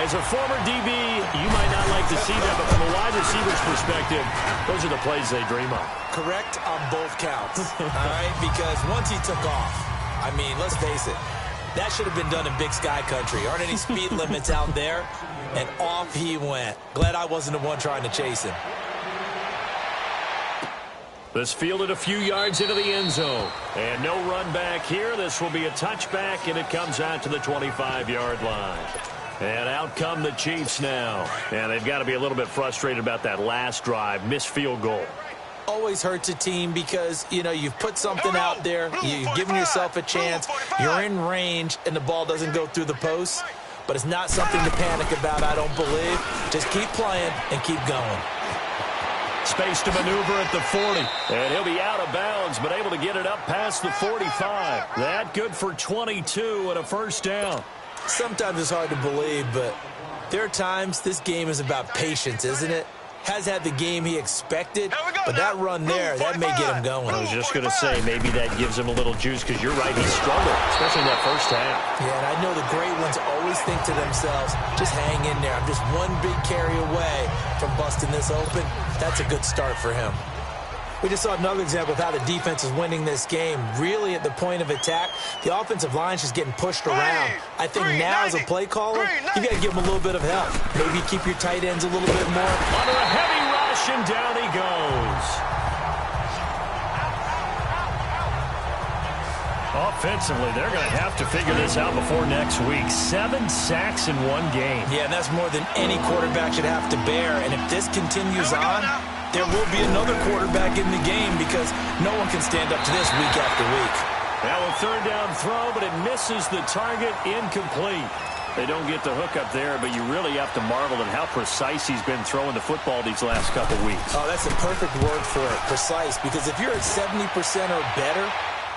As a former DB, you might not like to see that, but from a wide receiver's perspective, those are the plays they dream of. Correct on both counts, all right? Because once he took off, I mean, let's face it, that should have been done in Big Sky Country. Aren't any speed limits out there? And off he went. Glad I wasn't the one trying to chase him. This fielded a few yards into the end zone. And no run back here. This will be a touchback, and it comes out to the 25-yard line. And out come the Chiefs now. And they've got to be a little bit frustrated about that last drive. Missed field goal. Always hurts a team because, you know, you've put something out there, you've given yourself a chance, you're in range, and the ball doesn't go through the posts. But it's not something to panic about, I don't believe. Just keep playing and keep going. Space to maneuver at the 40. And he'll be out of bounds, but able to get it up past the 45. That good for 22 and a first down. Sometimes it's hard to believe, but there are times this game is about patience, isn't it? Has had the game he expected, but that run there, that may get him going. I was just going to say, maybe that gives him a little juice, because you're right, he struggled, especially in that first half. Yeah, and I know the great ones always think to themselves, just hang in there. I'm just one big carry away from busting this open. That's a good start for him. We just saw another example of how the defense is winning this game. Really at the point of attack, the offensive line's just getting pushed around. I think now as a play caller, you got to give them a little bit of help. Maybe keep your tight ends a little bit more. Under a heavy rush, and down he goes. Offensively, they're going to have to figure this out before next week. 7 sacks in one game. Yeah, and that's more than any quarterback should have to bear. And if this continues on, there will be another quarterback in the game because no one can stand up to this week after week. Now a third down throw, but it misses the target, incomplete. They don't get the hook up there, but you really have to marvel at how precise he's been throwing the football these last couple weeks. Oh, that's a perfect word for it, precise, because if you're at 70% or better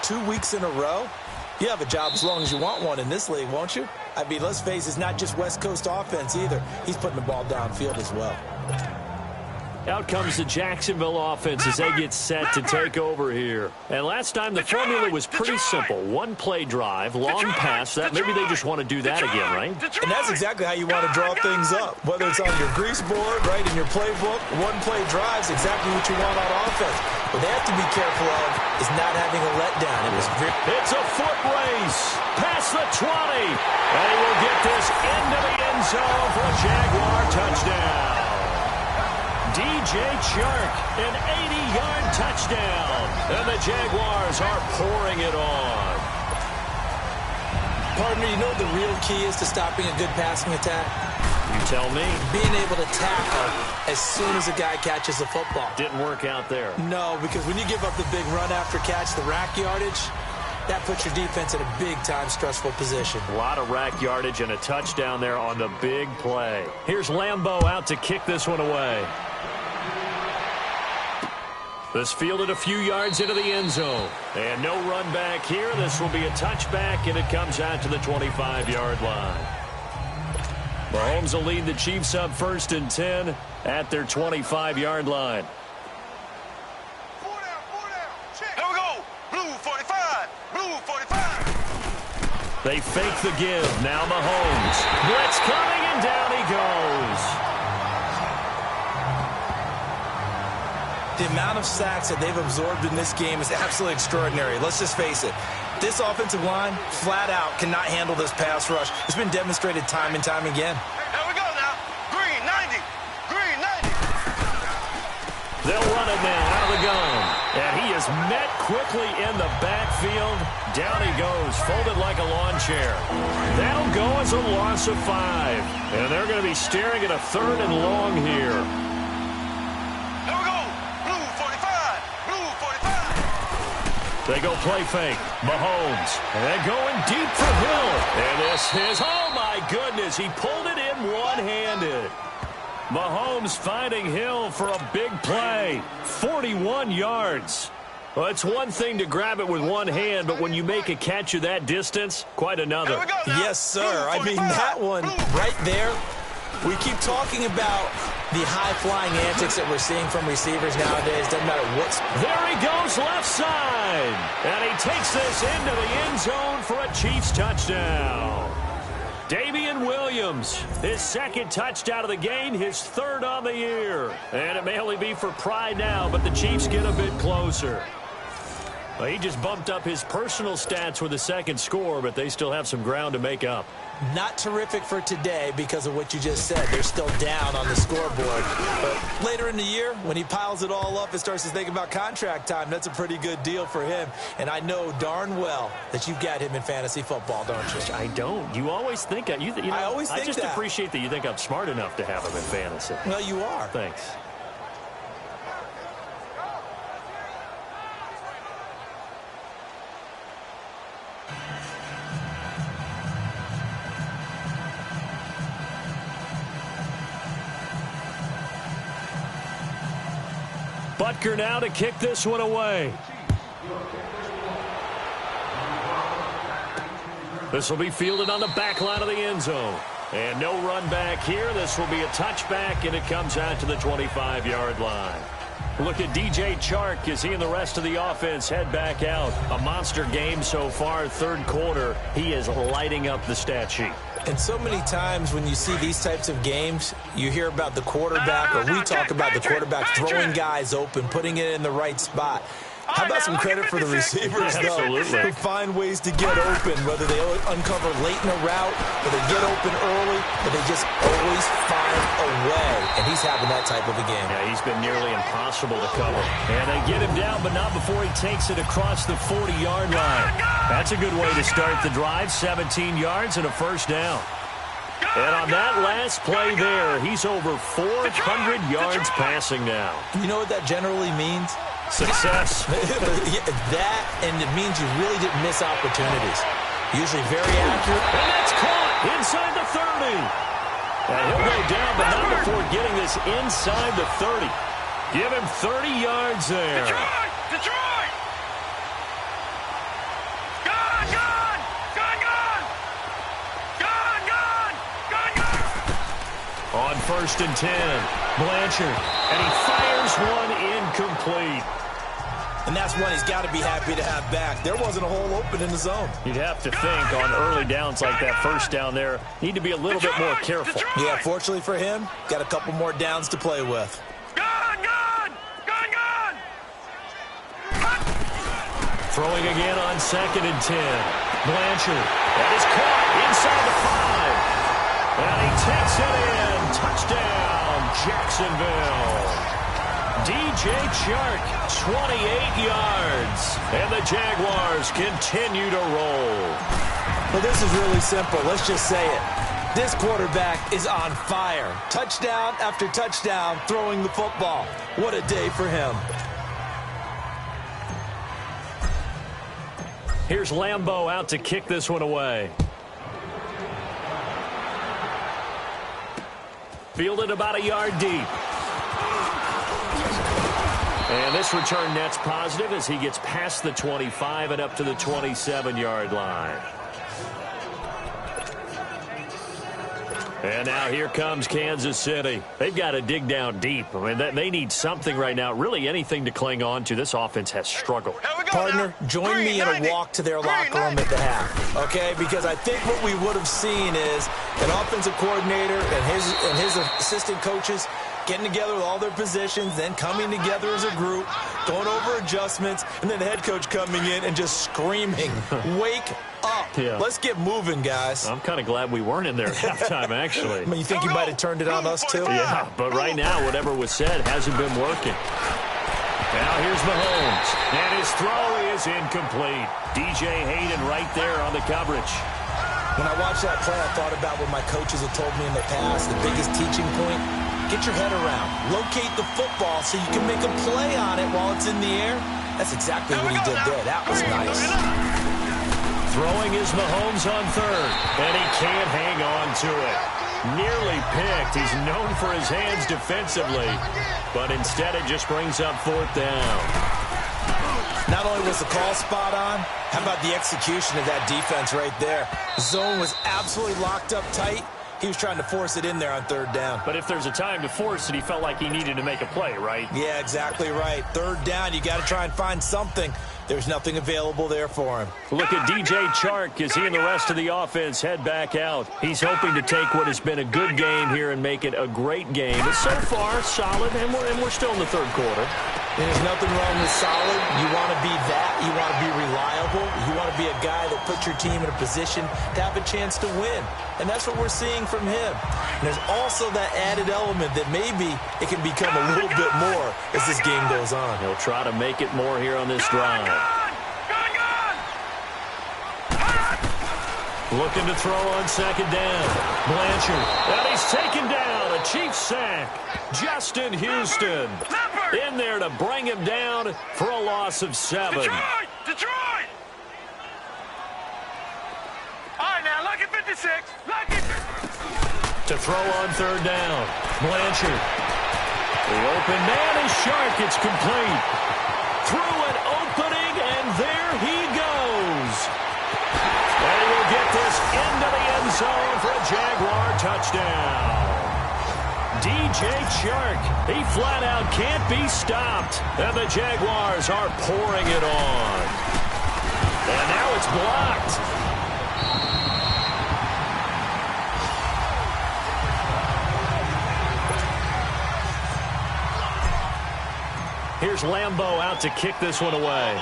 2 weeks in a row, you have a job as long as you want one in this league, won't you? I mean, let's face it, it's not just West Coast offense either. He's putting the ball downfield as well. Out comes the Jacksonville offense as they get set to take over here. And last time the formula was pretty simple. One play drive, long pass. That maybe they just want to do that again, right? And that's exactly how you want to draw things up. Whether it's on your grease board, right, in your playbook, one play drive is exactly what you want on offense. What they have to be careful of is not having a letdown. It's a foot race past the 20. And he will get this into the end zone for a Jaguar touchdown. DJ Chark, an 80-yard touchdown. And the Jaguars are pouring it on. Partner, you know what the real key is to stopping a good passing attack? You tell me. Being able to tackle as soon as a guy catches the football. Didn't work out there. No, because when you give up the big run after catch, the rack yardage, that puts your defense in a big-time stressful position. A lot of rack yardage and a touchdown there on the big play. Here's Lambeau out to kick this one away. This fielded a few yards into the end zone. And no run back here. This will be a touchback, and it comes out to the 25-yard line. Mahomes will lead the Chiefs up 1st and 10 at their 25-yard line. Here we go. Blue 45. Blue 45. They fake the give. Now Mahomes. Blitz coming, and down he goes. The amount of sacks that they've absorbed in this game is absolutely extraordinary. Let's just face it. This offensive line, flat out, cannot handle this pass rush. It's been demonstrated time and time again. Here we go now. Green 90. Green 90. They'll run it now out of the gun. And he is met quickly in the backfield. Down he goes, folded like a lawn chair. That'll go as a loss of 5. And they're going to be staring at a 3rd and long here. They go play fake. Mahomes. And they're going deep for Hill. And this is, oh my goodness, he pulled it in one-handed. Mahomes finding Hill for a big play. 41 yards. Well, it's one thing to grab it with one hand, but when you make a catch of that distance, quite another. Yes, sir. I mean, that one right there. We keep talking about the high-flying antics that we're seeing from receivers nowadays. Doesn't matter what's... There he goes left side. And he takes this into the end zone for a Chiefs touchdown. Damian Williams, his 2nd touchdown of the game, his 3rd on the year. And it may only be for pride now, but the Chiefs get a bit closer. Well, he just bumped up his personal stats with a 2nd score, but they still have some ground to make up. Not terrific for today because of what you just said. They're still down on the scoreboard. But later in the year, when he piles it all up and starts to think about contract time, that's a pretty good deal for him. And I know darn well that you've got him in fantasy football, don't you? I don't. You always think I always think I just that. Appreciate that you think I'm smart enough to have him in fantasy. Well, you are. Thanks. Butker now to kick this one away. This will be fielded on the back line of the end zone. And no run back here. This will be a touchback, and it comes out to the 25-yard line. Look at DJ Chark as he and the rest of the offense head back out. A monster game so far, 3rd quarter. He is lighting up the stat sheet. And so many times when you see these types of games, you hear about the quarterback, or we talk about the quarterback throwing guys open, putting it in the right spot. How about some credit for the receivers, though, who find ways to get open, whether they uncover late in a route, or they get open early, but they just always find a way. And he's having that type of a game. Yeah, he's been nearly impossible to cover. And they get him down, but not before he takes it across the 40-yard line. That's a good way to start the drive, 17 yards and a 1st down. And on that last play there, he's over 400 yards passing now. You know what that generally means? Success. That, and it means you really didn't miss opportunities. Usually very accurate. And that's caught inside the 30. And he'll go down, but not before getting this inside the 30. Give him 30 yards there. Detroit! Gone! Gone! Gone! Gone! Gone! Gone! Gone! Gone! On 1st and 10. Blanchard, and he fires one incomplete. And that's one he's got to be happy to have back. There wasn't a hole open in the zone. You'd have to think on early downs like that, first down there, need to be a little bit more careful. Yeah, fortunately for him, got a couple more downs to play with. Throwing again on 2nd and 10. Blanchard, that is caught inside the 5. And he takes it in. Touchdown, Jacksonville. DJ Chark, 28 yards. And the Jaguars continue to roll. Well, this is really simple. Let's just say it. This quarterback is on fire. Touchdown after touchdown throwing the football. What a day for him. Here's Lambeau out to kick this one away. Fielded about a yard deep. And this return net's positive as he gets past the 25 and up to the 27-yard line. And now here comes Kansas City. They've got to dig down deep. I mean, they need something right now, really anything to cling on to. This offense has struggled. Partner, join me in a walk to their locker room at the half, okay? Because I think what we would have seen is an offensive coordinator and his assistant coaches getting together with all their positions, then coming together as a group, going over adjustments, and then the head coach coming in and just screaming, wake up. Yeah. Let's get moving, guys. I'm kind of glad we weren't in there at halftime, actually. I mean, you think you might have turned it on us, too? Yeah, but right now, whatever was said hasn't been working. Now here's Mahomes, and his throw is incomplete. DJ Hayden right there on the coverage. When I watched that play, I thought about what my coaches had told me in the past. The biggest teaching point, get your head around. Locate the football so you can make a play on it while it's in the air. That's exactly what he did there. That was nice. Throwing is Mahomes on 3rd, and he can't hang on to it. Nearly picked. He's known for his hands defensively, but instead it just brings up 4th down. Not only was the call spot on, how about the execution of that defense right there? The zone was absolutely locked up tight. He was trying to force it in there on 3rd down. But if there's a time to force it, he felt like he needed to make a play, right? Yeah, exactly right. 3rd down, you got to try and find something. There's nothing available there for him. Look at DJ Chark as he and the rest of the offense head back out. He's hoping to take what has been a good game here and make it a great game. It's so far solid, and we're still in the 3rd quarter. There's nothing wrong with solid. You want to be that. You want to be reliable. You want to be a guy that puts your team in a position to have a chance to win. And that's what we're seeing from him. And there's also that added element that maybe it can become a little bit more as this game goes on. He'll try to make it more here on this drive. Looking to throw on 2nd down. Blanchard. And he's taken down. A Chiefs sack. Justin Houston in there to bring him down for a loss of 7. Detroit! All right, now, look at 56. Look at... To throw on 3rd down. Blanchard. The open man is Shark. It's complete. Through an opening, and there he goes. And he will get this into the end zone for a Jaguar touchdown. DJ Chark, he flat out can't be stopped. And the Jaguars are pouring it on. And now it's blocked. Here's Lambeau out to kick this one away.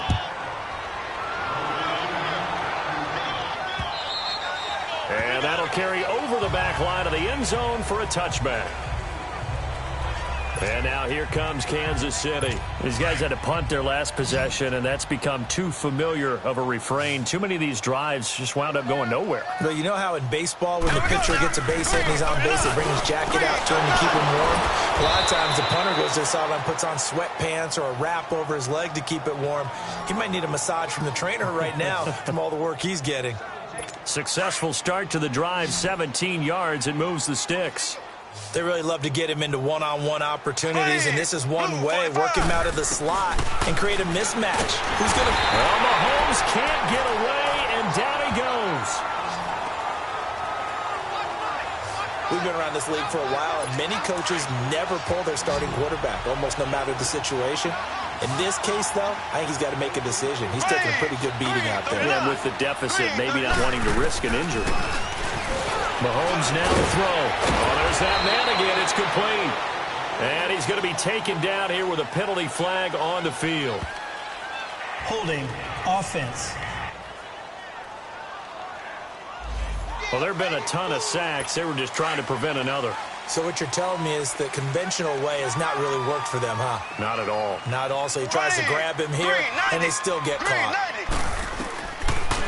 And that'll carry over the back line of the end zone for a touchback. And now here comes Kansas City. These guys had to punt their last possession, and that's become too familiar of a refrain. Too many of these drives just wound up going nowhere. But you know how in baseball, when the pitcher gets a base hit and he's on base, they bring his jacket out to him to keep him warm? A lot of times the punter goes to the sideline, puts on sweatpants or a wrap over his leg to keep it warm. He might need a massage from the trainer right now from all the work he's getting. Successful start to the drive, 17 yards. It moves the sticks. They really love to get him into one-on-one opportunities, and this is one way. Work him out of the slot and create a mismatch. Who's going to... Well, Mahomes can't get away, and down he goes. We've been around this league for a while, and many coaches never pull their starting quarterback, almost no matter the situation. In this case, though, I think he's got to make a decision. He's taking a pretty good beating out there. Yeah, with the deficit, maybe not wanting to risk an injury. Mahomes now to throw. Oh, there's that man again. It's complete. And he's going to be taken down here with a penalty flag on the field. Holding offense. Well, there have been a ton of sacks. They were just trying to prevent another. So what you're telling me is the conventional way has not really worked for them, huh? Not at all. Not all. So he tries to grab him here, and they still get caught.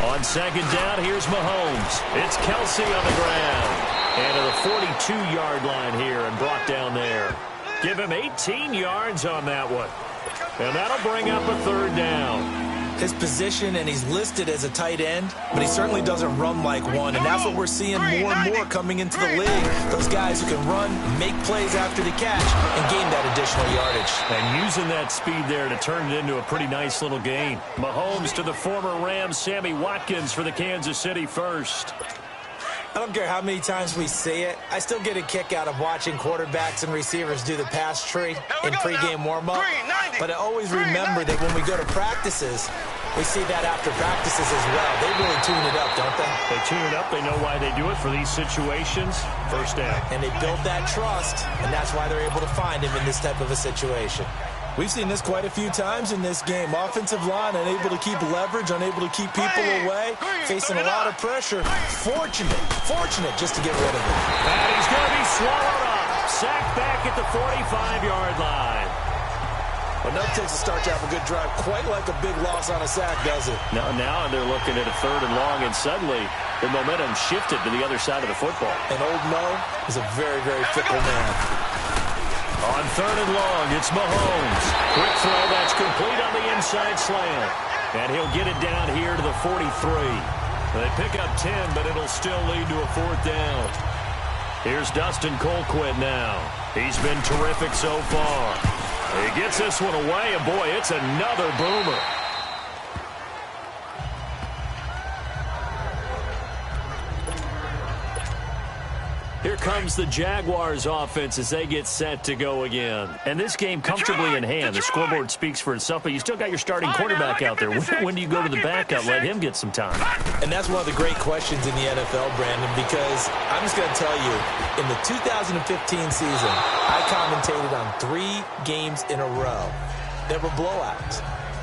On second down, here's Mahomes. It's Kelsey on the ground. And to the 42-yard line here and brought down there. Give him 18 yards on that one. And that'll bring up a third down. His position, and he's listed as a tight end, but he certainly doesn't run like one, and that's what we're seeing more and more coming into the league. Those guys who can run, make plays after the catch, and gain that additional yardage. And using that speed there to turn it into a pretty nice little gain. Mahomes to the former Rams, Sammy Watkins for the Kansas City first. I don't care how many times we see it. I still get a kick out of watching quarterbacks and receivers do the pass tree in pregame warm-up. But I always remember that when we go to practices, we see that after practices as well. They really tune it up, don't they? They tune it up. They know why they do it for these situations. First down. And they build that trust, and that's why they're able to find him in this type of a situation. We've seen this quite a few times in this game. Offensive line unable to keep leverage, unable to keep people away, facing a lot of pressure. Fortunate just to get rid of it. And he's going to be swallowed up. Sacked back at the 45-yard line. Well, no takes a start to have a good drive. Quite like a big loss on a sack, does it? Now they're looking at a third and long, and suddenly the momentum shifted to the other side of the football. And old Mo is a very, very fickle man. On third and long, it's Mahomes. Quick throw, that's complete on the inside slant. And he'll get it down here to the 43. They pick up 10, but it'll still lead to a fourth down. Here's Dustin Colquitt now. He's been terrific so far. He gets this one away, and boy, it's another boomer. Here comes the Jaguars offense as they get set to go again. And this game comfortably in hand. The scoreboard speaks for itself, but you still got your starting quarterback out there. When do you go to the backup? Let him get some time. And that's one of the great questions in the NFL, Brandon, because I'm just going to tell you, in the 2015 season, I commentated on 3 games in a row that were blowouts.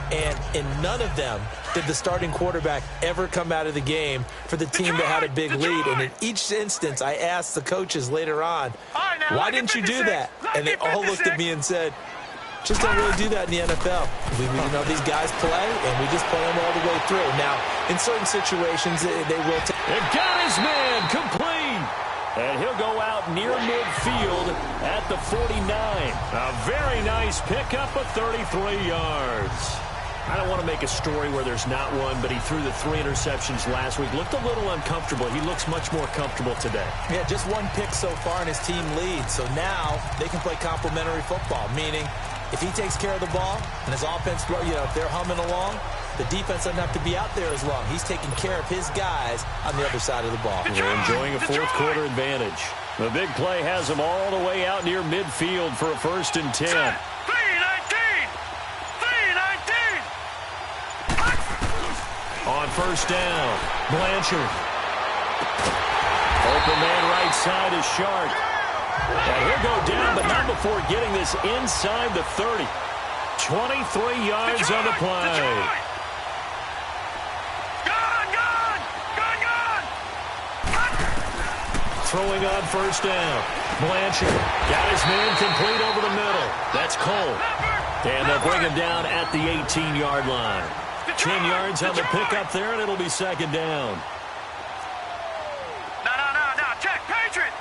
And in none of them did the starting quarterback ever come out of the game for the team that had a big lead. And in each instance, I asked the coaches later on, why didn't you do that? And they all looked at me and said, just don't really do that in the NFL. These guys play, and we just play them all the way through. Now, in certain situations, they will take. They've got his man complete. And he'll go out near midfield at the 49. A very nice pickup of 33 yards. I don't want to make a story where there's not one, but he threw the 3 interceptions last week. Looked a little uncomfortable. He looks much more comfortable today. Yeah, just 1 pick so far, and his team leads. So now they can play complementary football, meaning if he takes care of the ball and his offense, if they're humming along, the defense doesn't have to be out there as long. He's taking care of his guys on the other side of the ball. They're enjoying a fourth quarter advantage. The big play has them all the way out near midfield for a 1st and 10. On first down, Blanchard. Open man right side is Sharp. And he'll go down, but not before getting this inside the 30. 23 yards on the play. Throwing on first down. Blanchard got his man complete over the middle. That's Cole. And they'll bring him down at the 18-yard line. 10 yards on the pickup there, and it'll be 2nd down. No, check. Patriot.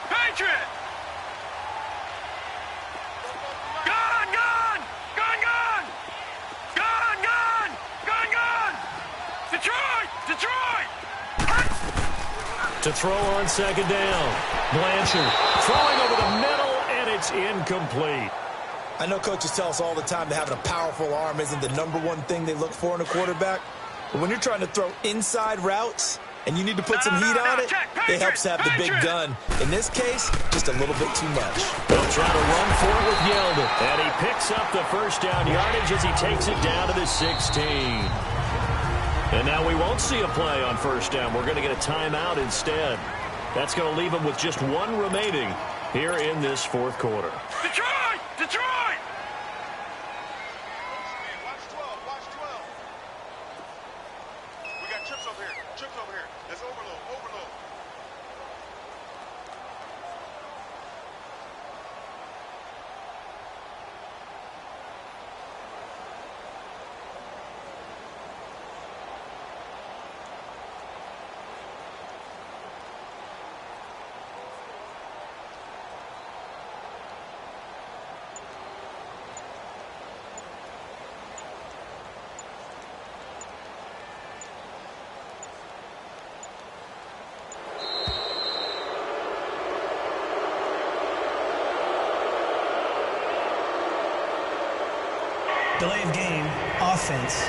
Gun. Detroit. To throw on 2nd down. Blanchard throwing over the middle, and it's incomplete. I know coaches tell us all the time that having a powerful arm isn't the #1 thing they look for in a quarterback. But when you're trying to throw inside routes, and you need to put some heat on it, it helps have the big gun. In this case, just a little bit too much. They'll try to run for it with Yeldon. And he picks up the first down yardage as he takes it down to the 16. And now we won't see a play on first down. We're going to get a timeout instead. That's going to leave him with just one remaining here in this fourth quarter. Detroit! Detroit! Watch 12. Watch 12. We got trips over here. Trips over here. Let's overload. Overload. Delay of game, offense.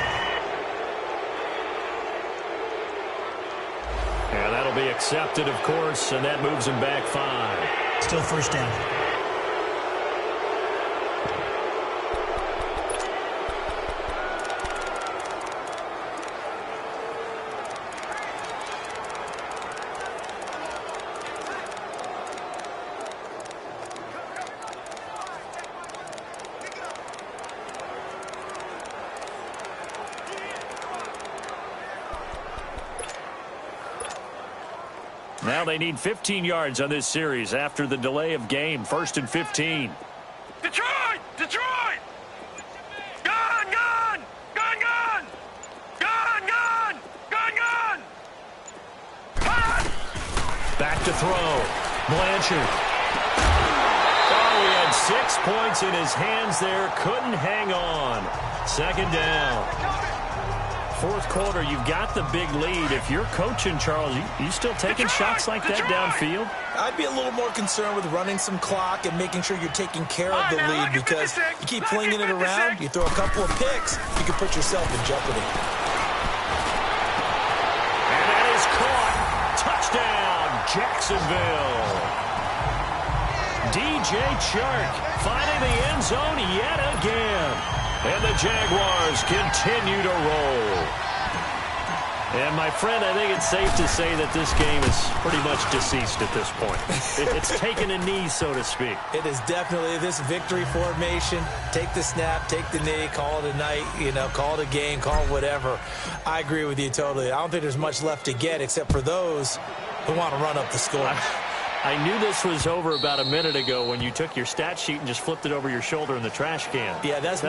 And that'll be accepted, of course, and that moves him back 5. Still first down. Now they need 15 yards on this series after the delay of game. 1st and 15. Detroit! Detroit! Gun! Gun! Gun! Gun! Gun! Gun! Gun! Gun! Back to throw. Blanchard. Oh, he had 6 points in his hands there. Couldn't hang on. 2nd down. Fourth quarter, you've got the big lead. If you're coaching, Charles, you still taking shots like that downfield? I'd be a little more concerned with running some clock and making sure you're taking care of the lead, because you keep flinging it around, you throw a couple of picks, you can put yourself in jeopardy. And that is caught. Touchdown, Jacksonville. DJ Chark finding the end zone yet again. And the Jaguars continue to roll. And, my friend, I think it's safe to say that this game is pretty much deceased at this point. It's taken a knee, so to speak. It is definitely this victory formation. Take the snap, take the knee, call it a night, call it a game, call it whatever. I agree with you totally. I don't think there's much left to get except for those who want to run up the score. I knew this was over about a minute ago when you took your stat sheet and just flipped it over your shoulder in the trash can. Yeah, that's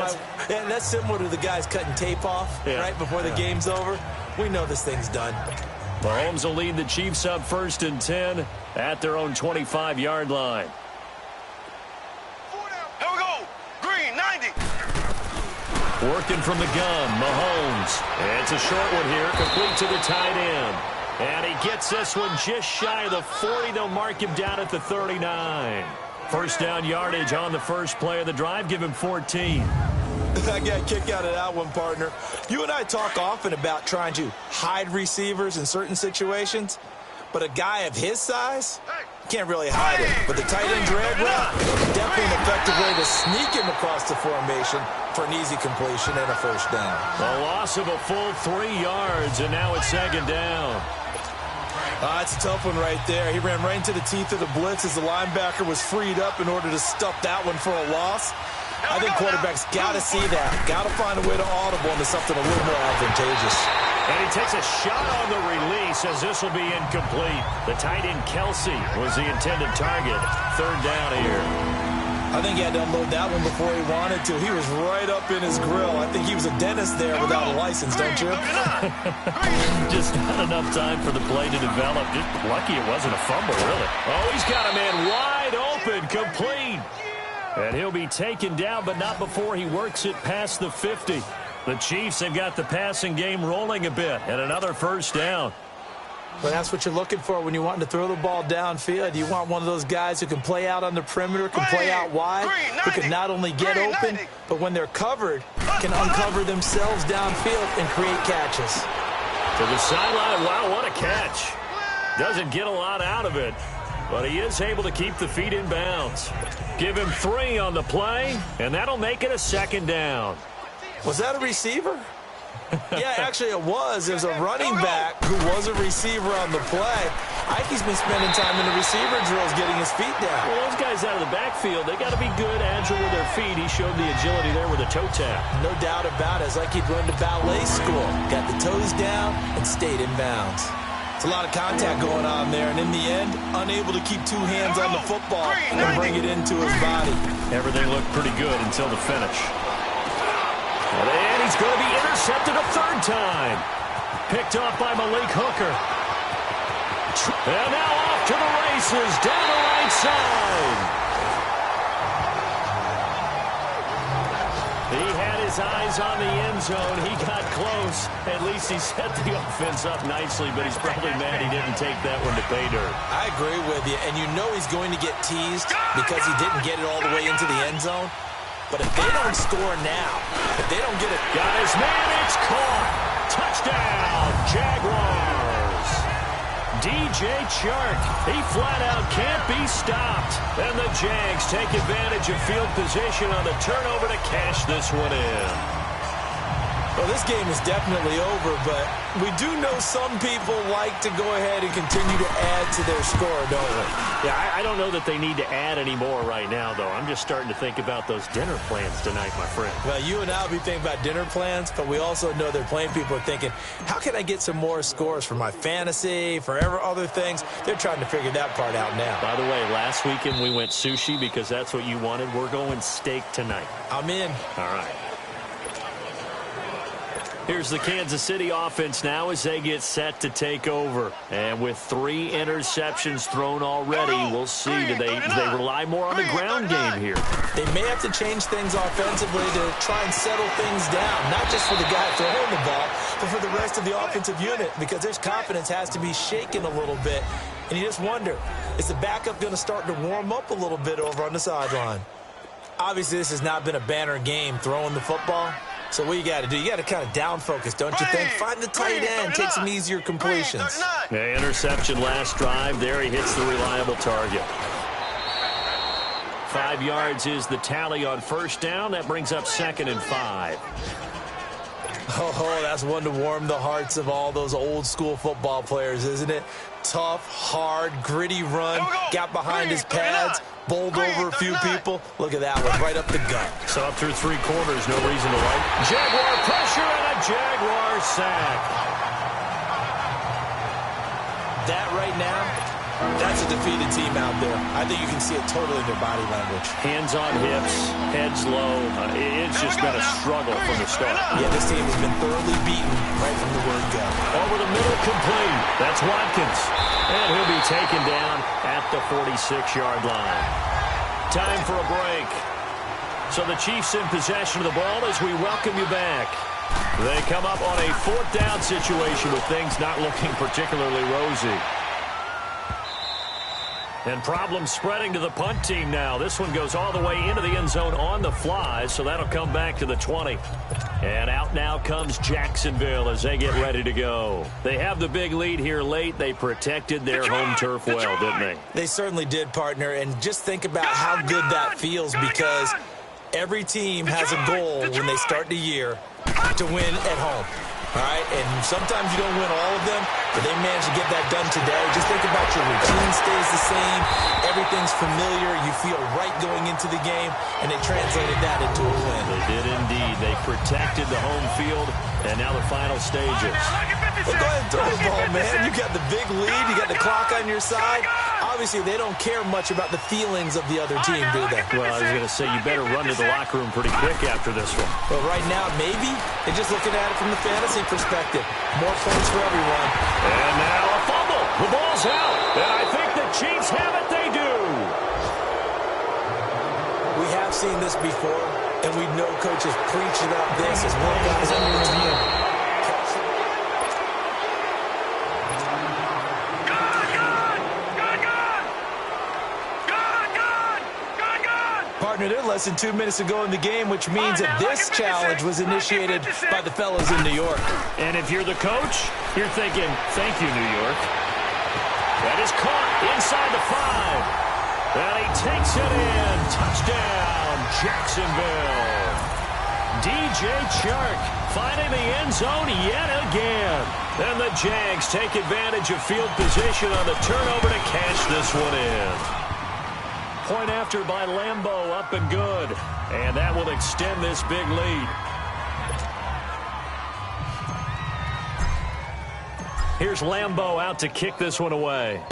similar to the guys cutting tape off right before the game's over. We know this thing's done. Mahomes will lead the Chiefs up 1st and 10 at their own 25-yard line. Here we go. Green, 90. Working from the gun, Mahomes. And it's a short one here, complete to the tight end. And he gets this one just shy of the 40. They'll mark him down at the 39. First down yardage on the first play of the drive. Give him 14. I got a kick out of that one, partner. You and I talk often about trying to hide receivers in certain situations, but a guy of his size can't really hide it. But the tight end drag route, definitely an effective way to sneak him across the formation for an easy completion and a first down. A loss of a full 3 yards, and now it's 2nd down. It's a tough one right there. He ran right into the teeth of the blitz as the linebacker was freed up in order to stuff that one for a loss. I think quarterbacks got to see that. Got to find a way to audible into something a little more advantageous. And he takes a shot on the release as this will be incomplete. The tight end Kelsey was the intended target. 3rd down here. I think he had to unload that one before he wanted to. He was right up in his grill. I think he was a dentist there without a license, don't you? Just not enough time for the play to develop. Just lucky it wasn't a fumble, really. Oh, he's got a man wide open, complete. And he'll be taken down, but not before he works it past the 50. The Chiefs have got the passing game rolling a bit, and another first down. But that's what you're looking for when you want to throw the ball downfield. You want one of those guys who can play out on the perimeter, can play out wide, who can not only get open, but when they're covered, can uncover themselves downfield and create catches. To the sideline. Wow, what a catch. Doesn't get a lot out of it, but he is able to keep the feet in bounds. Give him 3 on the play, and that'll make it a 2nd down. Was that a receiver? Yeah, actually it was. It was a running back who was a receiver on the play. Ike's been spending time in the receiver drills getting his feet down. Well, those guys out of the backfield, they got to be good, agile with their feet. He showed the agility there with a toe tap. No doubt about it. It's like he'd run to ballet school. Got the toes down and stayed in bounds. It's a lot of contact going on there, and in the end, unable to keep 2 hands on the football and bring it into his body. Everything looked pretty good until the finish. And he's going to be intercepted a 3rd time. Picked off by Malik Hooker. And now off to the races down the right side. He had his eyes on the end zone. He got close. At least he set the offense up nicely, but he's probably mad he didn't take that one to pay dirt. I agree with you, and you know he's going to get teased because he didn't get it all the way into the end zone. But if they don't score now, if they don't get it... Got his man, it's caught. Touchdown, Jaguars. DJ Chark, he flat out can't be stopped. And the Jags take advantage of field position on the turnover to cash this one in. Well, this game is definitely over, but we do know some people like to go ahead and continue to add to their score, don't we? Yeah, I don't know that they need to add any more right now, though. I'm just starting to think about those dinner plans tonight, my friend. Well, you and I will be thinking about dinner plans, but we also know they're playing people are thinking, how can I get some more scores for my fantasy, for other things? They're trying to figure that part out now. By the way, last weekend we went sushi because that's what you wanted. We're going steak tonight. I'm in. All right. Here's the Kansas City offense now as they get set to take over. And with 3 interceptions thrown already, we'll see. Do they rely more on the ground game here? They may have to change things offensively to try and settle things down, not just for the guy throwing the ball, but for the rest of the offensive unit, because their confidence has to be shaken a little bit. And you just wonder, is the backup going to start to warm up a little bit over on the sideline? Obviously, this has not been a banner game throwing the football. So what you got to do, you got to kind of down focus, don't you think? Find the tight end, take some easier completions. Yeah, interception last drive. There he hits the reliable target. 5 yards is the tally on 1st down. That brings up 2nd and 5. Oh, that's one to warm the hearts of all those old school football players, isn't it? Tough, hard, gritty run, got behind his pads, bowled over a few people. Look at that one, right up the gut. So up through 3 quarters, no reason to like. Jaguar pressure and a Jaguar sack. That right now, that's a defeated team out there. I think you can see it totally in their body language. Hands on hips, heads low. It's just been a struggle from the start. Yeah, this team has been thoroughly beaten right from the word go. Over the middle, complete. That's Watkins. And he'll be taken down at the 46-yard line. Time for a break. So the Chiefs in possession of the ball as we welcome you back. They come up on a 4th down situation with things not looking particularly rosy. And problems spreading to the punt team now. This one goes all the way into the end zone on the fly, so that'll come back to the 20. And out now comes Jacksonville as they get ready to go. They have the big lead here late. They protected their home turf well, didn't they? They certainly did, partner. And just think about how good that feels, because every team has a goal when they start the year to win at home. All right, and sometimes you don't win all of them, but they managed to get that done today. Just think about your routine stays the same. Everything's familiar. You feel right going into the game, and they translated that into a win. They did indeed. They protected the home field, and now the final stages. Well, go ahead and throw the ball, man. You got the big lead. You got the clock on your side. Obviously, they don't care much about the feelings of the other team, do they? Well, I was going to say, you better run to the locker room pretty quick after this one. Well, right now, maybe. They're just looking at it from the fantasy perspective. More points for everyone. And now a fumble. The ball's out. And I think the Chiefs have it. They do. We have seen this before, and we know coaches preach about this as more guys under review. Partner, they're less than 2 minutes to go in the game, which means that this challenge was initiated by the fellas in New York. And if you're the coach, you're thinking, thank you, New York. That is caught inside the 5. And he takes it in. Touchdown, Jacksonville. DJ Chark finding the end zone yet again. And the Jags take advantage of field position on the turnover to cash this one in. Point after by Lambeau, up and good. And that will extend this big lead. Here's Lambeau out to kick this one away.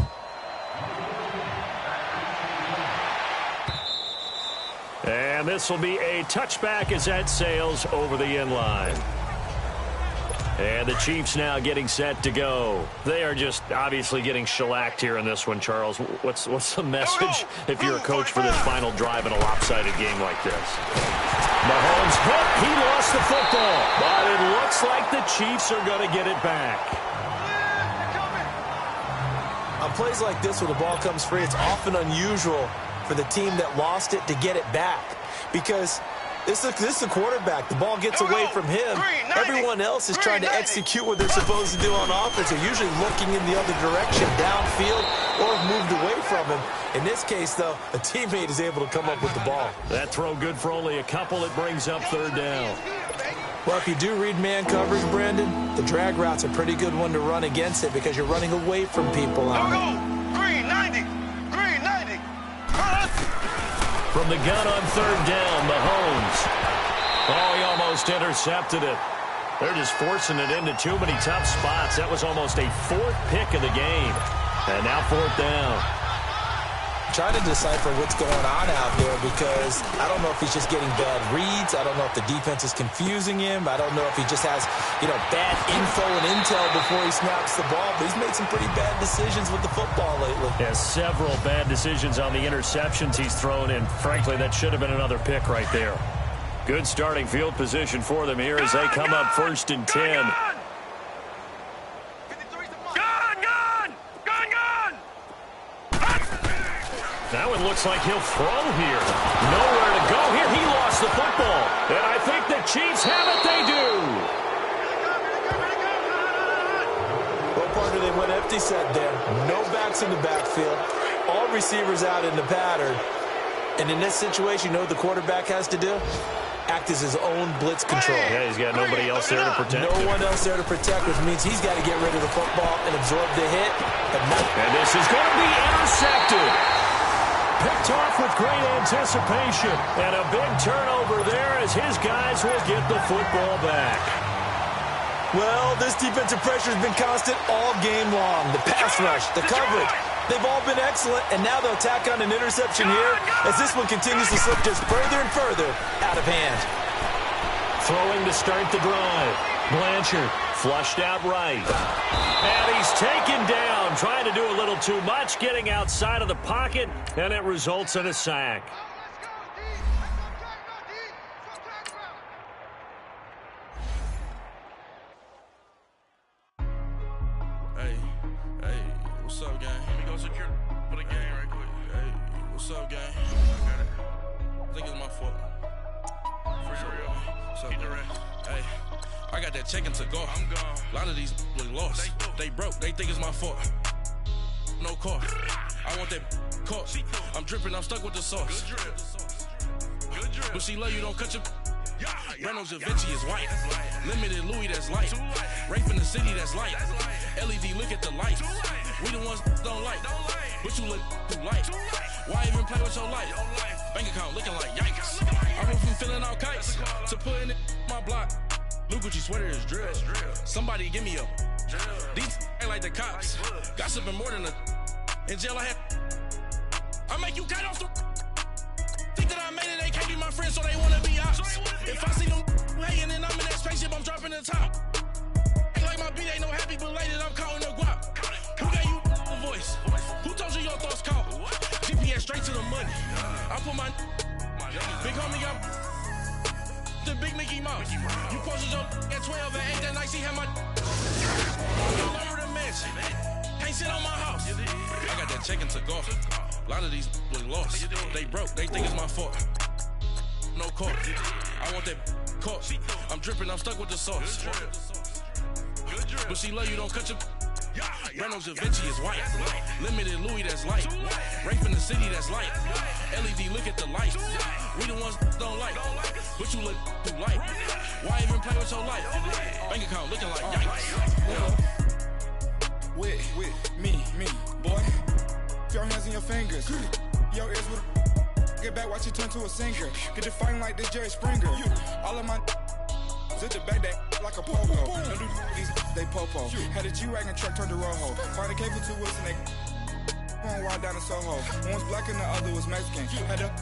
And this will be a touchback as that sails over the end line. And the Chiefs now getting set to go. They are just obviously getting shellacked here in this one, Charles. What's the message if you're a coach for this final drive in a lopsided game like this? Mahomes hit. He lost the football. But it looks like the Chiefs are going to get it back. On plays like this where the ball comes free, it's often unusual for the team that lost it to get it back. Because this is the quarterback. The ball gets away from him. Everyone else is trying to execute what they're supposed to do on offense. They're usually looking in the other direction, downfield, or moved away from him. In this case, though, a teammate is able to come up with the ball. That throw good for only a couple. It brings up third down. Well, if you do read man coverage, Brandon, the drag route's a pretty good one to run against it because you're running away from people on it. Green 90. Green 90. From the gun on third down, Mahomes. Oh, he almost intercepted it. They're just forcing it into too many tough spots. That was almost a fourth pick of the game. And now fourth down. Trying to decipher what's going on out there because I don't know if he's just getting bad reads. I don't know if the defense is confusing him. I don't know if he just has, bad info and intel before he snaps the ball. But he's made some pretty bad decisions with the football lately. Yeah, several bad decisions on the interceptions he's thrown in. Frankly, that should have been another pick right there. Good starting field position for them here as they come up first and 10. That one looks like he'll throw here. Nowhere to go here. He lost the football. And I think the Chiefs have it. They do. What part did they went empty set there? No backs in the backfield. All receivers out in the pattern. And in this situation, you know what the quarterback has to do? Act as his own blitz control. Yeah, he's got nobody else there to protect him. No one else there to protect, which means he's got to get rid of the football and absorb the hit. And this is going to be intercepted. Picked off with great anticipation. And a big turnover there as his guys will get the football back. Well, this defensive pressure has been constant all game long. The pass rush, the coverage, they've all been excellent. And now they'll tack on an interception here as this one continues to slip just further and further out of hand. Throwing to start the drive. Blanchard flushed out right. And he's taken down, trying to do a little too much, getting outside of the pocket, and it results in a sack. Hey, what's up, gang? Let me go secure for the game right quick. Hey, what's up, gang? I got it. I think it's my fault. For real. What's up, hey, I got that check-in to go. I'm gone. A lot of these look lost. They broke. They think it's my fault. No car. I want that caught. I'm dripping. I'm stuck with the sauce. Good drip. Good drip. But she love you. Don't cut your... Breno Javinci is white. Limited Louis, that's light. Rape in the city, that's light. LED, look at the light. We the ones don't like. But you look too light. Why even play with your life? Bank account looking like yikes. I went from filling out kites to putting it in my block. Blue Gucci sweater is drill. Somebody give me a. These ain't like the cops. Gossiping more than a. In jail I had. I make you cut off the. Think that I made it, they can't be my friends, so they wanna be ops. If I see them hating and I'm in that spaceship, I'm dropping the top. Ain't like my beat ain't no happy belated, I'm counting the guap. Who gave you a voice? Who told you your thoughts count? GPS straight to the money. I put my big homie got the big Mickey Mouse. You posted your at 12 and 8 that night, she had my all over the mansion. Can't sit on my house. I got that check-in to go. A lot of these look lost. They broke. They think it's my fault. no court. I want that caught. I'm dripping, I'm stuck with the sauce. But she love you, don't cut your. Reynolds Da Vinci is white. Limited Louis, that's light. Rape in the city, that's light. LED, look at the lights. We the ones don't like. But you look too light. Why even play with your life? Bank account looking like yikes. With me, boy. Your hands in your fingers. Your ears with. Get back, watch it turn to a singer. Get the fighting like this Jerry Springer. All of my. Zip the back that like a pogo. Don't do these, they popo. Had a G-Wagon truck turned to Rojo. Find a cable 2 wheels and they going wild down in Soho. One was black and the other was Mexican. Had a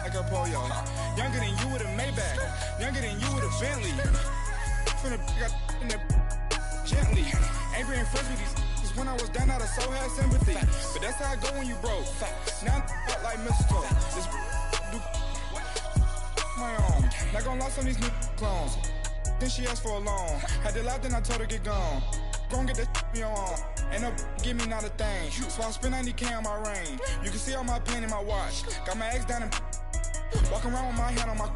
like a pollo. Younger than you with a Maybach. Younger than you with a Bentley. From the got in the gently. Ain't being friends with these. Cause when I was down, I so had sympathy. But that's how I go when you broke. Now I'm out like mistletoe. This do my own. Not gonna lie, some of these new clones. Then she asked for a loan. Had to laugh, then I told her get gone. Gon' get that me on. Ain't no give me not a thing. So I spend 90K on my ring. You can see all my pain in my watch. Got my ex down and walking around with my hand on my.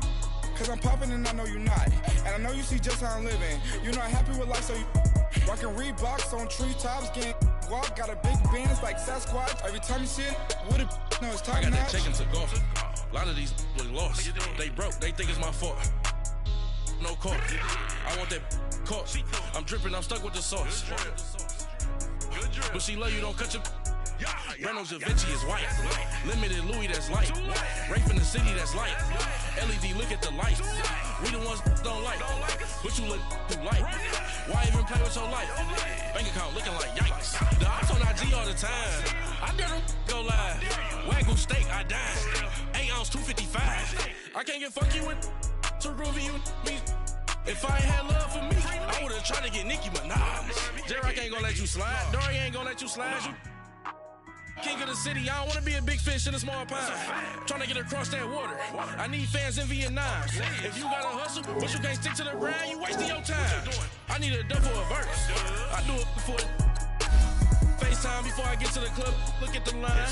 Cause I'm popping and I know you not. And I know you see just how I'm living. You not happy with life, so you rockin' Reeboks on treetops, getting walk. Got a big Benz like Sasquatch. Every time you see it, with it, no, it's top I got notch. that check into golf. A lot of these look lost. They broke, they think it's my fault. No court. I want that caught. I'm dripping, I'm stuck with the sauce. But she love you, don't cut your. Reynolds Da Vinci is white. Limited Louis, that's light. Rape in the city, that's light. LED, look at the lights. We the ones don't like. But you look too light. Why even play with your life? Bank account looking like yikes. The ops on IG all the time. I dare them go live. Wagyu steak, I dine. 8 ounce, 255. I can't get funky with. To groovy you me. If I ain't had love for me, I would've tried to get Nicki Minaj. J-Rock ain't gonna let you slide. Dory ain't gonna let you slide. You king of the city, I don't wanna be a big fish in a small pond. Trying to get across that water. I need fans in Vietnam. If you gotta hustle, but you can't stick to the grind, you wasting your time. I need a double a verse. I do it before FaceTime before I get to the club. Look at the line.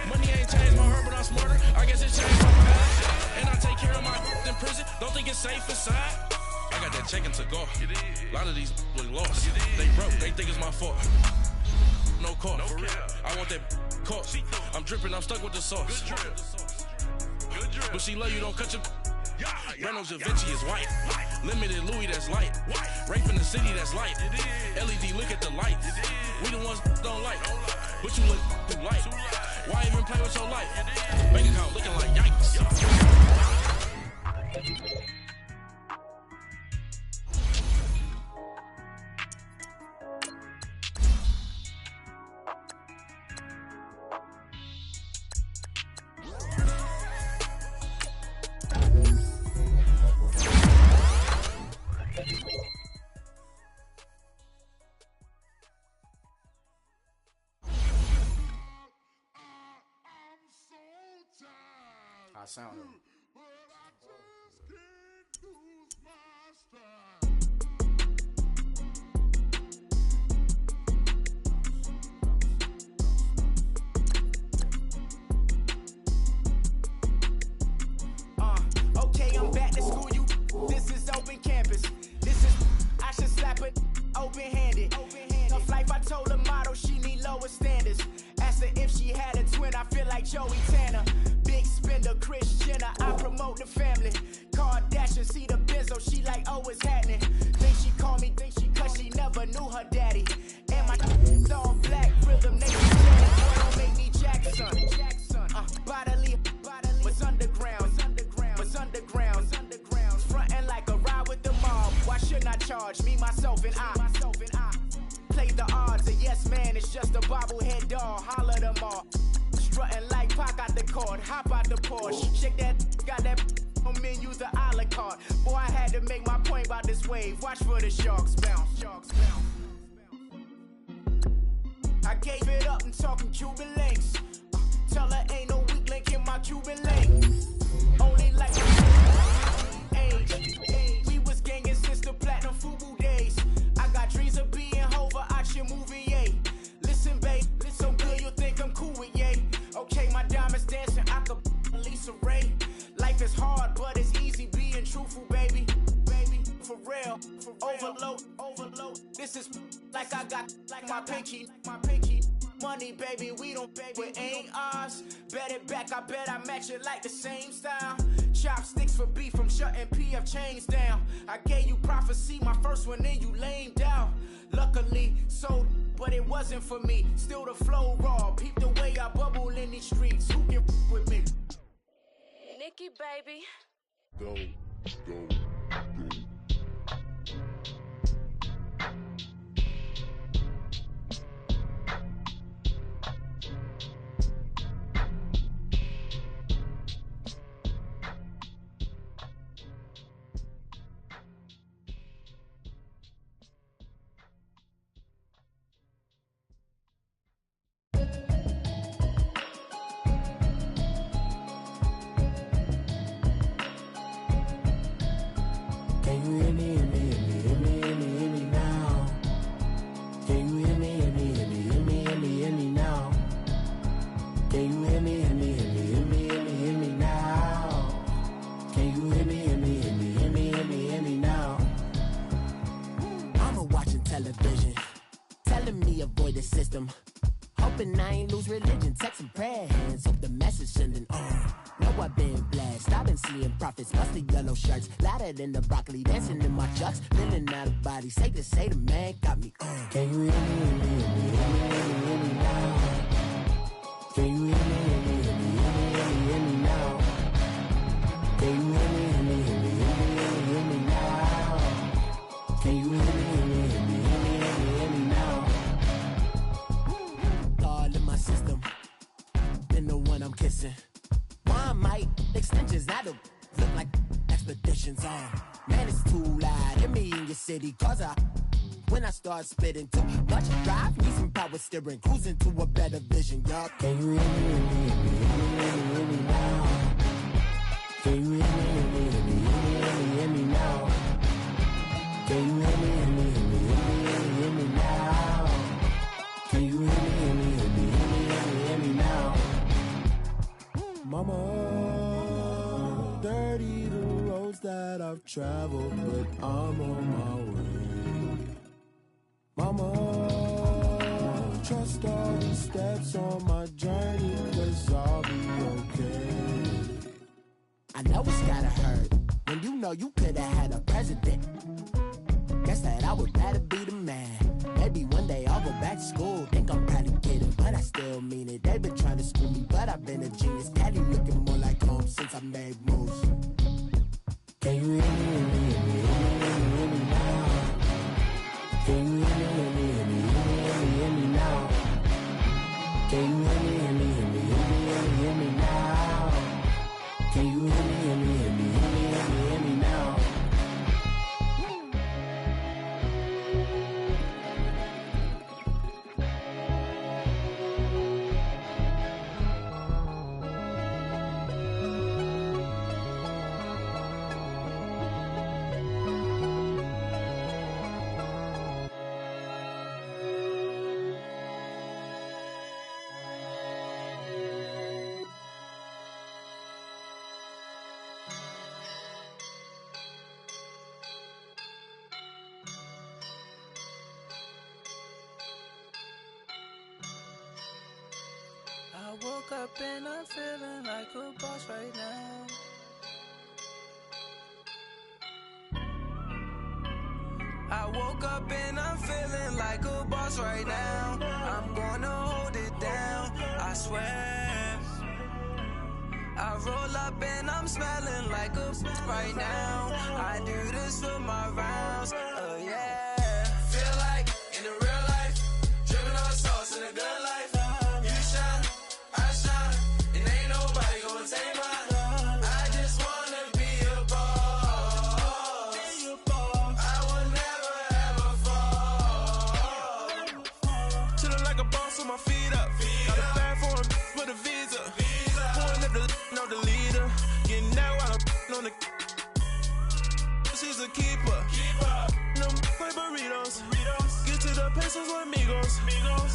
Money ain't changed my heart, but I'm smarter. I guess it changed my mind. And I take care of my in prison. Don't think it's safe inside. I got that check into golf. A lot of these look lost. They broke, they think it's my fault. No court. I want that caught. I'm dripping, I'm stuck with the sauce. But she love you, don't cut your. Reynolds Da Vinci is white. Limited Louis, that's light. Rape in the city, that's light. LED, look at the lights. We the ones don't like. But you look too light. Why even play with your life? Bank account looking like yikes. I sound him. Okay, I'm back to school. This is open campus. I should slap it open-handed. Tough life, I told her motto, she need lower standards. Asked her if she had a twin, I feel like Joey Tanner. Big spender, Kris Jenner, I promote the family. Kardashian, see the benzo, she like, oh, it's happening. Think she call me, cause she never knew her daddy. And my all black, rhythm, nation Janet. Boy, don't make me Jackson. Bodily, was underground. Frontin' like a ride with the mob. Why shouldn't I charge me, myself, and I? Play the odds, a yes man, it's just a bobblehead doll. Holler them all. Strutting like Pac out the court, hop out the Porsche. Shake that, got that on menu, the a la carte. Boy, I had to make my point about this wave. Watch for the sharks bounce. I gave it up and talking Cuban links. Tell her ain't no weak link in my Cuban link. Only like age. We was gangin' since the platinum FUBU days. I got dreams of being Hova out your movie, yay. Listen, babe, so good you'll think I'm cool with yay. Okay, my diamonds dancing, I could Lisa Ray. Life is hard, but it's easy This is like I got my pinky. Money, baby, we don't pay, it ain't ours. Bet it back, I bet I match it like the same style. Chopsticks for beef from shutting PF chains down. I gave you prophecy, my first one, then you lamed out. Luckily, sold, but it wasn't for me. Still the flow raw, peep the way I bubble in these streets. Who can with me? Nikki, baby. Go. In the broccoli, dancing in my chucks, feeling out of body. Safe to say the man got me on. Can you hear me, hear me now? Can you hear me, hear me now? Can you hear me, hear me now? Can you hear me, hear me now? All in my system, been the one I'm kissing. Why might extensions out of look like expeditions on? Man, it's too loud in me in your city, cause when I start spitting too much drive, need some power steering, cruising to a better vision, y'all. Can you hear me, hear me now? Can you hear me, hear me now? Can you hear me, hear me now? Can you hear me, hear me now? Mama, dirty the roads that I've traveled, but I'm on my way. Mama, trust all the steps on my journey, 'cause I'll be okay. I know it's gotta hurt when you know you could've had a president. Guess that I would rather be the man. Maybe one day I'll go back to school. Think I'm probably kidding, but I still mean it. They've been trying to school me, but I've been a genius. Daddy looking more like home since I made moves. Can you hear me, hear me now? Can you hear me, hear me now? Can you hear me, hear me now? Can you hear me, hear me now? I woke up and I'm feeling like a boss right now. I woke up and I'm feeling like a boss right now. I'm gonna hold it down, I swear. I roll up and I'm smelling like a right now. I do this for my rounds, oh yeah. Feel like in the real life, dripping on sauce in a good life. You shine, I shine, and ain't nobody gonna take mine. I just wanna be a boss. I will never ever fall. Chillin' like a boss with my feet up. Got a bag for him with a visa. Pulling up the know the leader. Getting out while I'm on the. She's a keeper. No play burritos. Get to the pesos with amigos.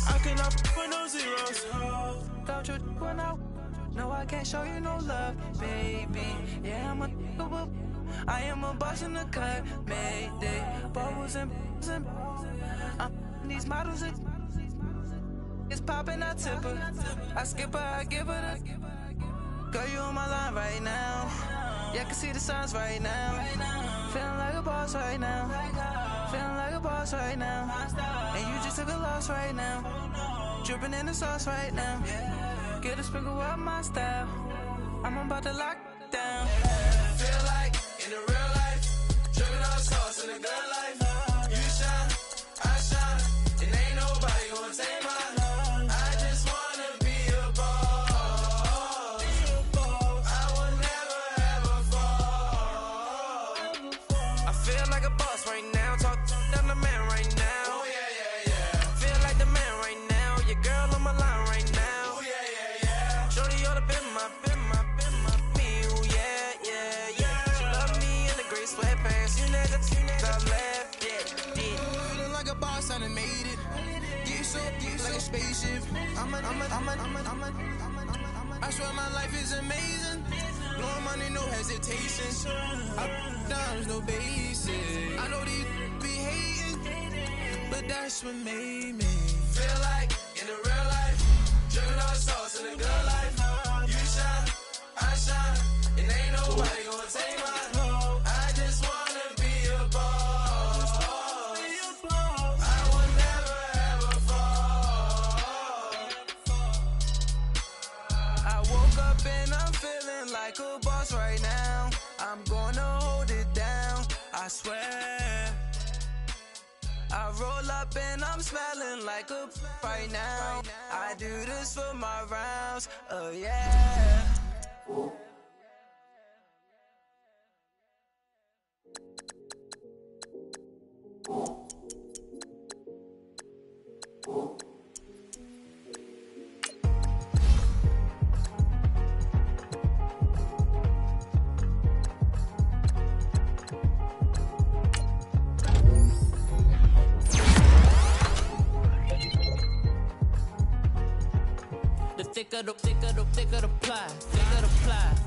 I cannot with no zeros. Don't you run out? No, I can't show you no love, baby. Yeah, I am a boss in the cut, Mayday. Bubbles and These models it's poppin', I tip her. I skip her, I give her the. Girl, you on my line right now. Yeah, I can see the signs right now. Feeling like a boss right now. Feeling like a boss right now. And you just took a loss right now. Dripping in the sauce right now. Get a sprinkle up my style. I'm about to lock down. Feel like in the real life, dripping all sauce in the good life. You shine, I shine, and ain't nobody gonna take mine. I just wanna be a boss. I will never ever fall. I feel like a boss right now. Talk down the man right now. Oh yeah. Feel like the man right now. Your girl on my line right now. Oh yeah. Shorty ought to been my me. Ooh yeah. She love me in the gray sweatpants. You never I left. Yeah. Feeling like a boss, I done made it. Get so like a spaceship. I swear my life is amazing. Blowing money, no hesitation. Up, downs, no basic. I know these be hating, but that's what made me feel like in the real life, dripping all sauce in the good life. You shine, I shine, and ain't nobody gonna take mine. I just wanna be a boss. I will never ever fall. I woke up and I'm feeling like a boss right now. I'm gonna hold it down, I swear. I roll up and I'm smelling like a right now. I do this for my rounds, oh yeah. Thicker the ply,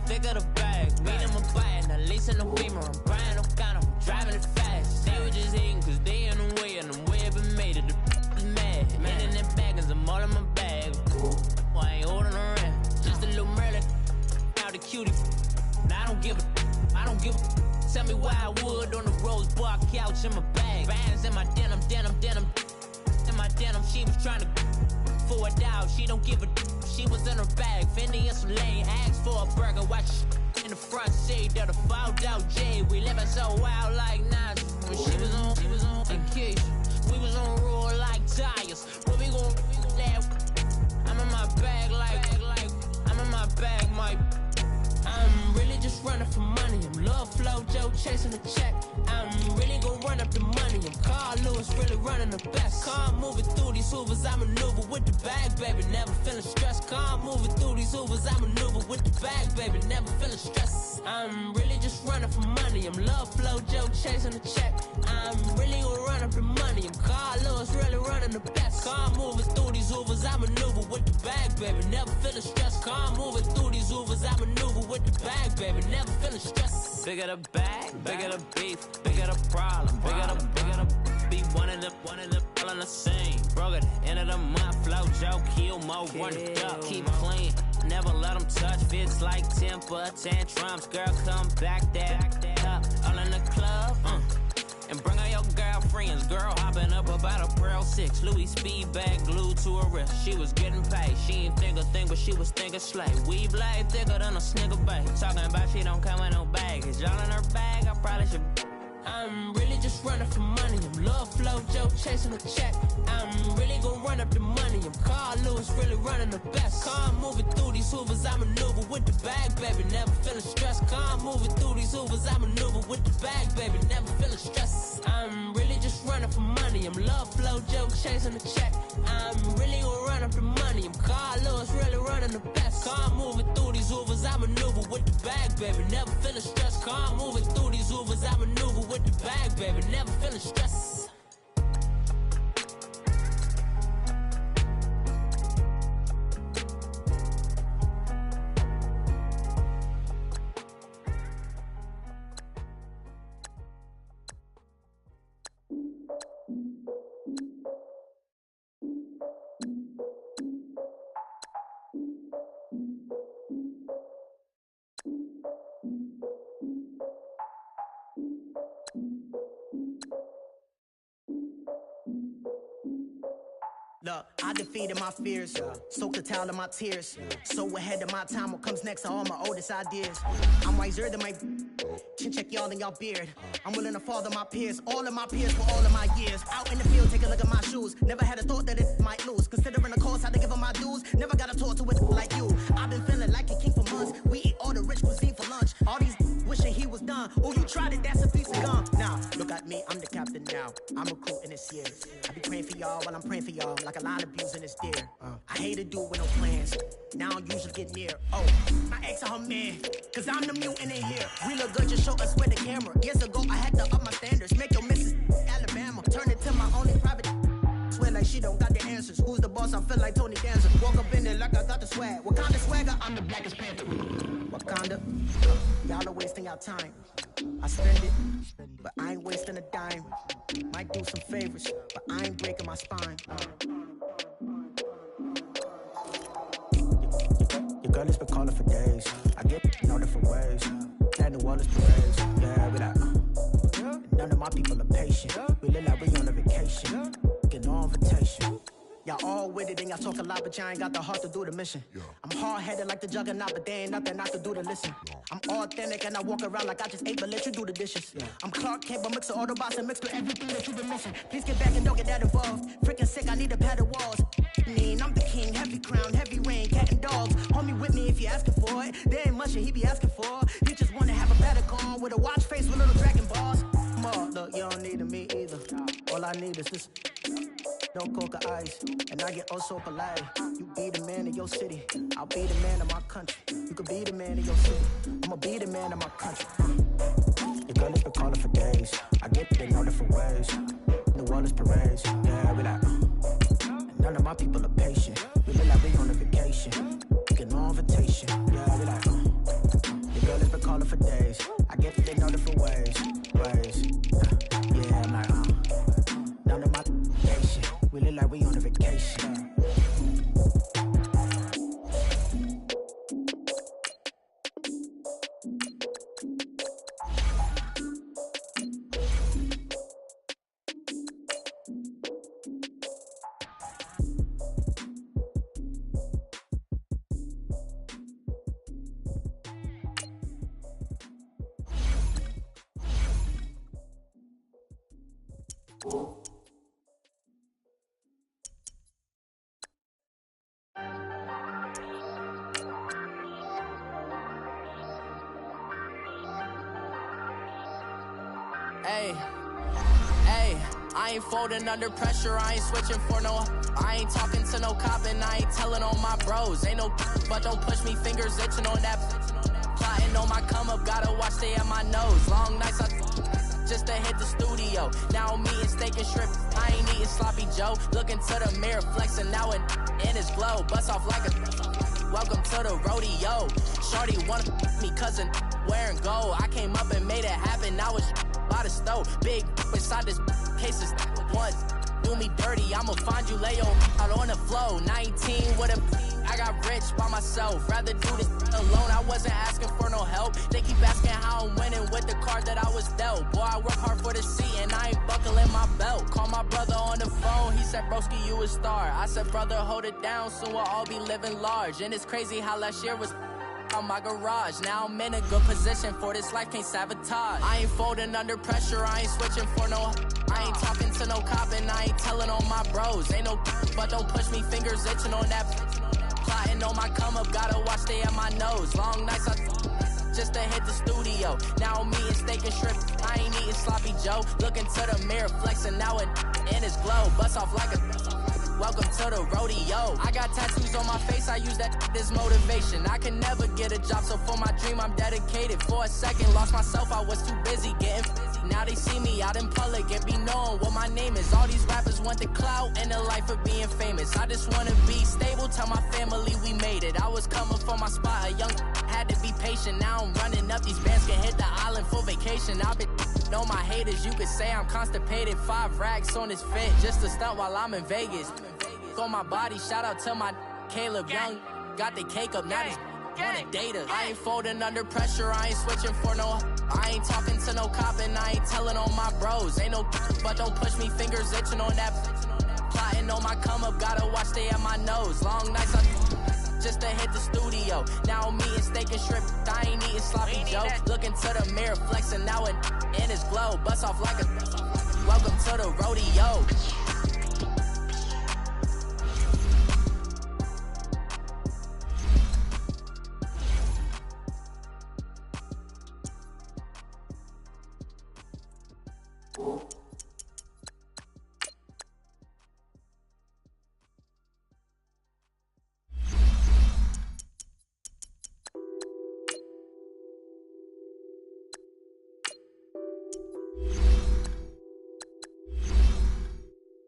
thicker the bag. Meet them a buying, a lease in the beamer. I'm buying no kind of driving it fast. They were just hating cause they in the way and the way I've been made it. The is mad. Man in that bag and I'm all in my bag. Well, I ain't holding around. Just a little Merlin. Now the cutie. Now I don't give a. Tell me why I would on the rose bar couch in my bag. Bands in my denim. In my denim, she was trying to for a doubt. She don't give a. She was in her bag, Fendi and some lane. Asked for a burger, watch in the front seat of the fouled out J. We living so wild like Nas. When she was on vacation. We was on roll like tires. Where we gon' I'm in my bag like I'm in my bag, my. I'm really just running for money. I'm Love Flow Joe chasing the check. I'm really gon' run up the money. I'm Carl Lewis, really running the best. Car moving through these Hoovers, I maneuver with the bag, baby. Never feeling stressed. Car moving through these Hoovers, I maneuver with the bag, baby. Never feeling stressed. I'm really just running for money. I'm Love Flow Joe chasing the check. I'm really gon' run up the money. I'm Carl Lewis, really running the best. Car moving through these Hoovers, I maneuver with the bag, baby. Never feeling stressed. Car moving through these Hoovers, I maneuver with the bag, baby. Never feeling stressed. Bigger the bag, bigger the beef, bigger the problem, bigger the be one in the all in the same. Broke at the end of the month, flow Joe, kill mo, run it up, keep clean. Never let them touch, fits like temper tantrums. Girl, come back that up, all in the club, and bring all your girlfriends. Girl hopping up about a Pearl 6, Louis speed bag glued to her wrist. She was getting paid, she ain't think a thing, but she was thinking slay. We blade thicker than a snicker bag. Talking about she don't come with no baggage. Y'all in her bag, I probably should. I'm really just running for money. I'm Love Flow Joe chasing the check. I'm really gon' run up the money. I'm Carl Lewis, really running the best. Car moving through these Hoovers, I maneuver with the bag, baby. Never feeling stressed. Car moving through these Hoovers, I maneuver with the bag, baby. Never feeling stressed. I'm really just running for money. I'm Love Flow Joe chasing the check. I'm really gon' run up the money. I'm Carl Lewis, really running the best. Car moving through these Hoovers, I maneuver with the bag, baby. Never feeling stressed. Car moving through these Hoovers, I maneuver with the bag, baby. Never feeling stressed. Look, I defeated my fears, soaked the towel of my tears. So ahead of my time, what comes next are all my oldest ideas. I'm wiser than my chin check y'all in y'all beard. I'm willing to father my peers, all of my peers for all of my years. Out in the field, take a look at my shoes. Never had a thought that it might lose. Considering the cost, how to give them my dues. Never got to talk to it like you. I've been feeling like a king for months. We eat all the rich cuisine for lunch. All these wishing he was done. Oh, you tried it, that's a piece of gum. Now, look at me, I'm the captain now. I'm recruiting this year. I be praying for y'all while I'm praying for y'all. Like a lot of abusing this deer. I hate to do it with no plans. Now I usually get near. Oh, my ex are her man. Cause I'm the mutant in here. We look good, just show us with the camera. Years ago, I had to up my standards. Make your missus Alabama. Turn it to my only private. Swear like she don't got the answers. Who's the boss? I feel like Tony Danza. Walk up in there like I got the swag. What kind of swagger? I'm the blackest panther. Wakanda. Y'all are wasting your time. I spend it, but I ain't wasting a dime. Might do some favors, but I ain't breaking my spine. Your girl has been calling for days. I get in all different ways. Plan the wall is parades. Yeah, we like, none of my people are patient. We look like we on a vacation. Get no invitation. Y'all all with it and y'all talk a lot, but y'all ain't got the heart to do the mission. I'm hard-headed like the juggernaut, but there ain't nothing I can do to listen. I'm authentic and I walk around like I just ate, but let you do the dishes. I'm Clark Kent, but mix of Autobots and mix with everything that you've been missing. Please get back and don't get that involved. Freaking sick, I need a pad of walls. I'm the king, heavy crown, heavy rain, cat and dogs. Homie with me if you asking for it. There ain't much that he be asking for. He just wanna have a better con with a watch face with little dragon balls. Look, you don't need me either. All I need is this. No coca ice, and I get oh so polite. You be the man of your city, I'll be the man of my country. You could be the man of your city, I'ma be the man of my country. Your girl has been calling for days. I get it in all different ways. The world is parades, yeah, we like. None of my people are patient. We look like we on a vacation. Get no invitation, yeah, we like. Your girl has been calling for days. I get it in all different ways. Yeah, I'm like, none of my patient. We look like we on a vacation. I ain't folding under pressure, I ain't switching for no. I ain't talking to no cop and I ain't telling on my bros. Ain't no but don't push me, fingers itching on that. Plotting on my come up, gotta watch stay at my nose. Long nights I just to hit the studio. Now I'm eating steak and shrimp, I ain't eating sloppy Joe. Looking to the mirror, flexing now and in his glow. Bust off like a welcome to the rodeo. Shorty wanna me cousin wearing gold. I came up and made it happen, now it's by the stove. Big inside this cases once do me dirty, I'ma find you lay out on the floor. 19 with a I got rich by myself, rather do this alone. I wasn't asking for no help. They keep asking how I'm winning with the card that I was dealt. Boy, I work hard for the seat and I ain't buckling my belt. Call my brother on the phone, he said, broski, you a star. I said, brother, hold it down, soon we'll all be living large. And it's crazy how last year was on my garage. Now I'm in a good position for this life, can't sabotage. I ain't folding under pressure, I ain't switching for no. I ain't talking to no cop and I ain't telling on my bros. Ain't no but don't push me, fingers itching on that. Plotting on my come up, gotta watch stay at my nose. Long nights I just to hit the studio. Now I'm eating steak and shrimp, I ain't eating sloppy Joe. Looking to the mirror, flexing now and in his glow. Bust off like a welcome to the rodeo. I got tattoos on my face, I use that as motivation. I can never get a job, so for my dream I'm dedicated. For a second, lost myself, I was too busy getting busy. Now they see me out in public and be knowing what my name is. All these rappers want the clout and the life of being famous. I just wanna be stable, tell my family we made it. I was coming for my spot, a young had to be patient. Now I'm running up, these bands can hit the island for vacation. I've been know my haters, you could say I'm constipated. 5 racks on this fit, just to stunt while I'm in Vegas. On my body, shout out to my Caleb Young. Got the cake up, now these wanna date us. I ain't folding under pressure, I ain't switching for no. I ain't talking to no cop and I ain't telling on my bros. Ain't no but don't push me, fingers itching on that. Plotting waiting on my come up, gotta watch stay at my nose. Long nights just to hit the studio. Now I'm eating steak and shrimp, I ain't eating sloppy Joe. Looking to the mirror, flexing now and in his glow. Bust off like a welcome to the rodeo.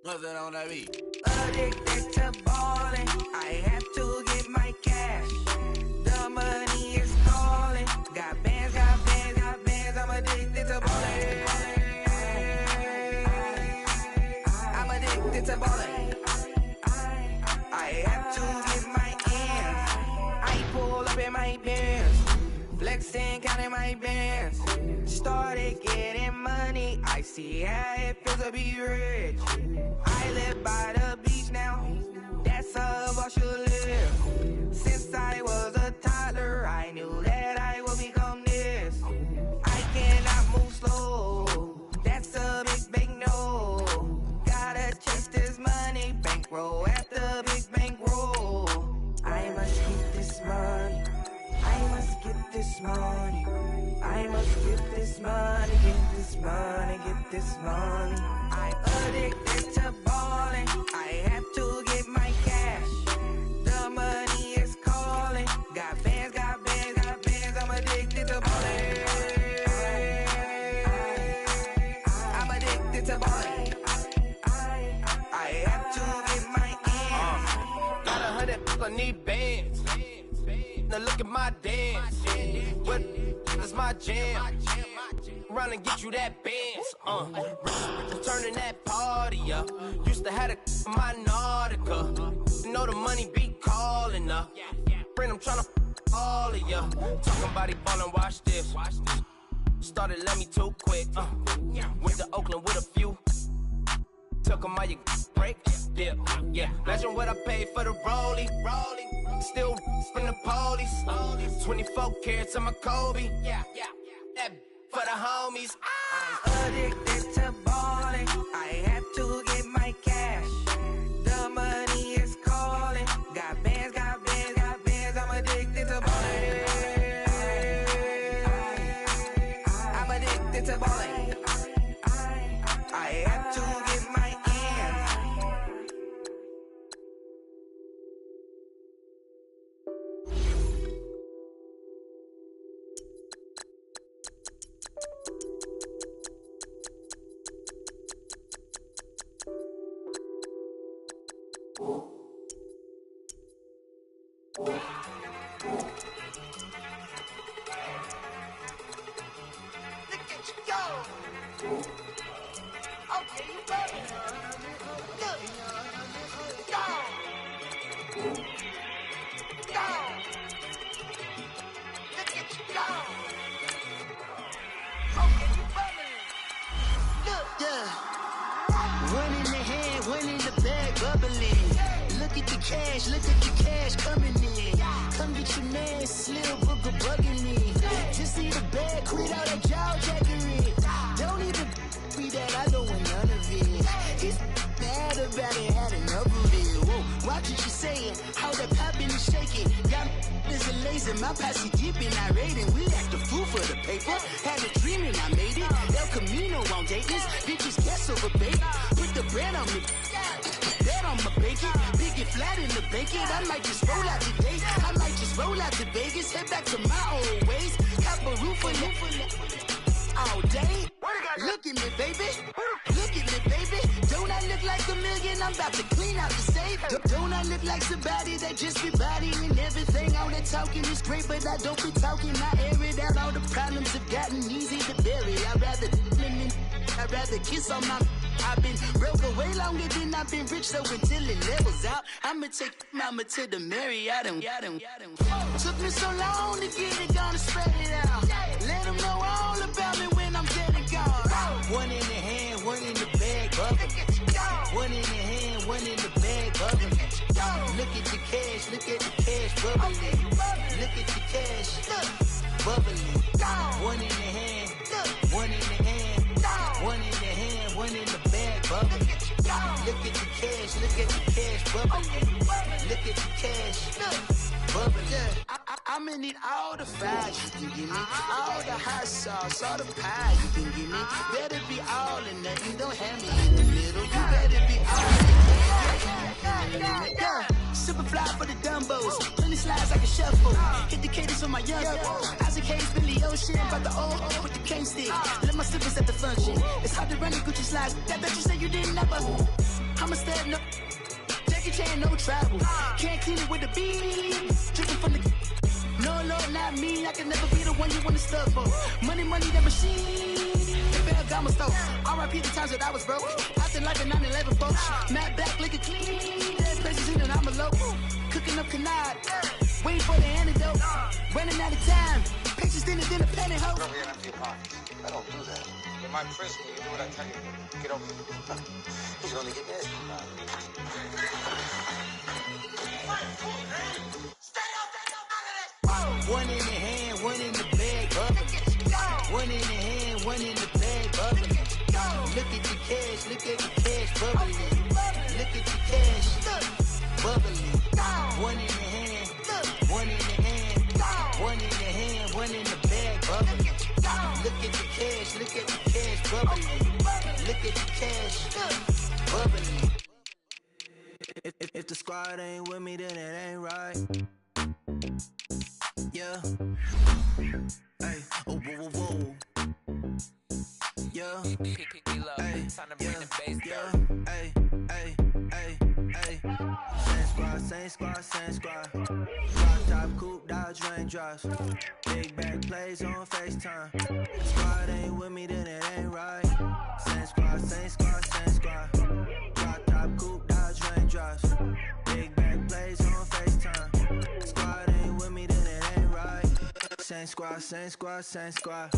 Nothing on that beat. Addicted to ballin', I have to get my cash. The money is calling. Got bands, got bands, got bands. I'm addicted to ballin'. I'm addicted to ballin'. I have to get my ends. I pull up in my bands, flexing, counting my bands. Started getting money. I see how it feels to be rich. I live by the beach now, that's how I should live. Since I was a toddler, I knew that I would become this. I cannot move slow, that's a big no. Gotta chase this money, bankroll after big bankroll. I must get this money, I must get this money. I must get this money, get this money, get this money. I'm addicted to ballin', I have to get my cash. The money is calling. Got bands, got bands, got bands. I'm addicted to ballin'. I'm addicted to ballin'. I have to get my ends. Got 100, I need bands. Now look at my dance. What is my jam? Run and get you that bands. Turning that party up. Used to have a my Nautica. You know the money be calling up. Friend, I'm tryna all of ya. Talking about it ballin', watch this. Started let me too quick. Went to Oakland with a few. Took 'em all your break. Yeah. Imagine what I paid for the rollie. Still from the police. 24 carats of my Kobe. That for the homies. I'm addicted to ballin'. I have to get my cash. The money is calling. Got bands, got bands, got bands. I'm addicted to ballin'. I'm addicted to ballin'. I have to get my ends. One in the hand, one in the bag, bubbling. Look at the cash, look at the cash coming in. Come get your man, Slim Booker bugging me. Just see the bag, quit all that jaw jackery. Don't even be that, I don't want none of it. He's mad about it, had enough of it. Whoa, watch what you saying, how that poppin' and shaking. Y'all is a lazy, my posse deep and I raiding. We act the fool for the paper, had a dream and I made it. El Camino on Dayton's, bitches guess over bait. Put the bread on me, that on my bacon. Big and flat in the bacon, I might just roll out today. I might just roll out to Vegas, head back to my old ways. Cop a roof for all day. Look at me, baby. Look at me, baby. Don't I look like a million? I'm about to clean out the safe. Don't I look like somebody that just be bodying everything? All that talking is great, but I don't be talking. I air it out. All the problems have gotten easy to bury. I'd rather kiss on my. I've been broke away longer than I've been rich, so until it levels out, I'ma take mama to the Marriott. Took me so long to get it, gonna spread it out. Let them know all about me when I'm dead and gone. One in the hand, one in the bag, brother. One in the hand, one in the bag, bubbling. Look at the cash, look at the cash, bubbling. Look at the cash, bubbling. One in the hand, one in the hand, one in the hand, one in the bag, bubbling. Look at the cash, look at the cash, bubbling. Look at the cash, bubbling. I'm gonna need all the fries you can give me, all the hot sauce, all the pie you can give me. Better be all or nothing, don't have me in the middle. You better be all or nothing. Yeah, super fly for the Dumbos, plenty slides like a shuffle. Hit the cadence for my young Isaac Hayes, Billy Ocean, but the old with the cane stick. Let my slippers at the function. It's hard to run the Gucci slides. That bet you say you didn't never. I'm a step no. Jackie Chan, no travel. Can't clean it with the beat. Dripping from the. No, Lord, not me. I can never be the one you want to stuff for. Money, that machine. The Bergamo store. R.I.P. the times that I was broke. Acting like a 9/11 folks. Matte black, looking clean. There's places in and I'm a local. Cooking up canard. Waiting for the antidote. Running out of time. Pictures thinner than a pantyhose. Over here, empty pocket. I don't do that. In my prison, you do what I tell you. Get over here. He's gonna get this. One in the hand, one in the bag, bubbling. One in the hand, one in the bag, bubbling. Look at the cash, look at the cash, bubbling. Look at the cash, bubbling. One in the hand, one in the hand, one in the hand, one in the bag, bubbling. Look at the cash, look at the cash, bubbling. Look at the cash, bubbling. If the squad ain't with me, then it ain't right. Yeah. Hey. Oh, whoa, whoa, whoa. Yeah. Hey. Yeah. Yeah. Hey. Hey. Hey. Hey. Same squad. Drop top, coupe, Dodge raindrops. Big back plays on FaceTime. Squad ain't with me, then it ain't right. Same squad. Drop top, coupe, Dodge raindrops. Big back plays on FaceTime. Squad ain't with me, then it ain't right. Same squad.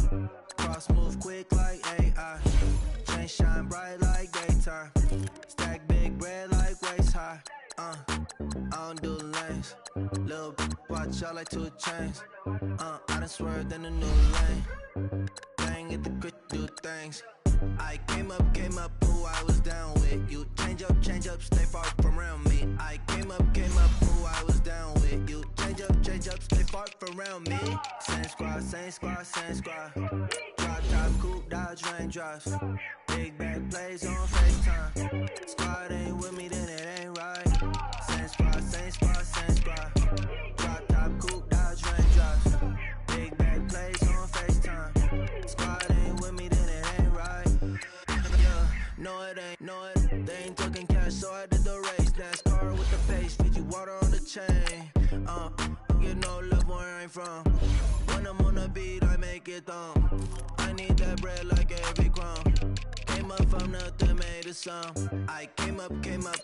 Cross move quick like AI. Chain shine bright like daytime. Stack big bread like waist high. I don't do lanes. Little watch out like 2 chains. I done swerved in a new lane. Bang at the crit, do things. I came up, who I was down with. You change up, stay far from around me. I came up, who I was down with. You change up, stay far from around me. Same squad. Drop top, coupe, Dodge raindrops. Big back plays on FaceTime. Squad ain't with me, then it ain't right. Same squad. Drop top, coupe, Dodge raindrops. Big back plays on FaceTime. Squad ain't with me, then it ain't right. Yeah, no it ain't. They ain't talking cash, so I did the race. NASCAR with the pace, feed you water on the chain. Get no love where I'm from. When I'm on the beat, I make it thumb. I need that bread like every crumb. Came up from nothing, made a sum. I came up,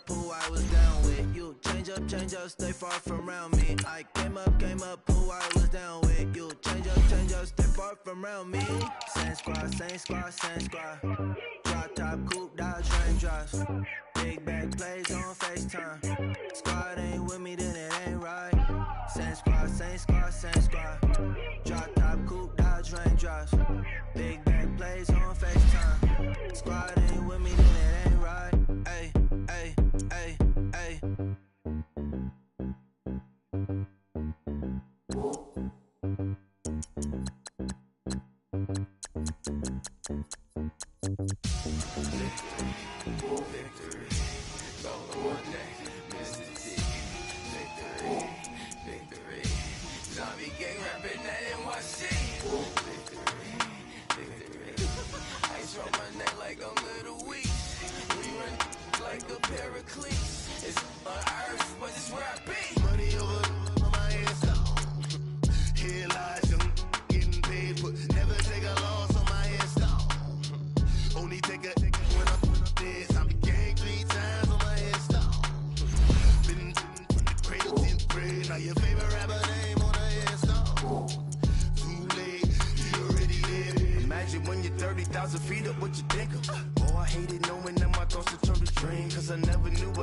who I was down with. You change up, stay far from around me. I came up, who I was down with. You change up, stay far from around me. Same squad. Drop top, coupe, Dodge raindrops. Big back plays on FaceTime. Squad ain't with me, then it ain't right. Same squad. Drop top, coupe, Dodge raindrops. Big back plays on FaceTime. Squad ain't with me, then it ain't right. Ay. Victory, it's all one day. Mr. T, victory.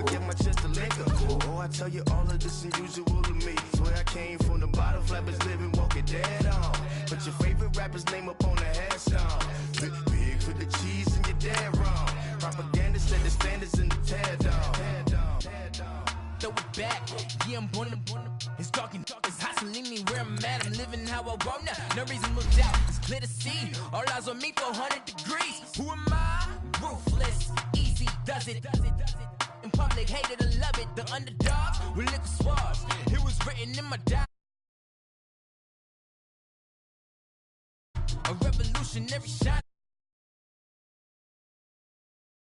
get my chest to liquor. Oh, I tell you all of this unusual to me. Swear I came from the bottom, flappers living, walking dead on. Put your favorite rapper's name up on the headstone. Big for the cheese and you're dead wrong. Propaganda set the standards in the tear down. Throw it back, yeah, I'm born to. It's talking, it's hustling me where I'm at. I'm living how I want now. No reason to doubt, it's clear to see. All eyes on me for 100 degrees. Who am I? Ruthless, easy does it. In public, hated or love it. The underdogs with liquor swabs. It was written in my diary. A revolutionary shot.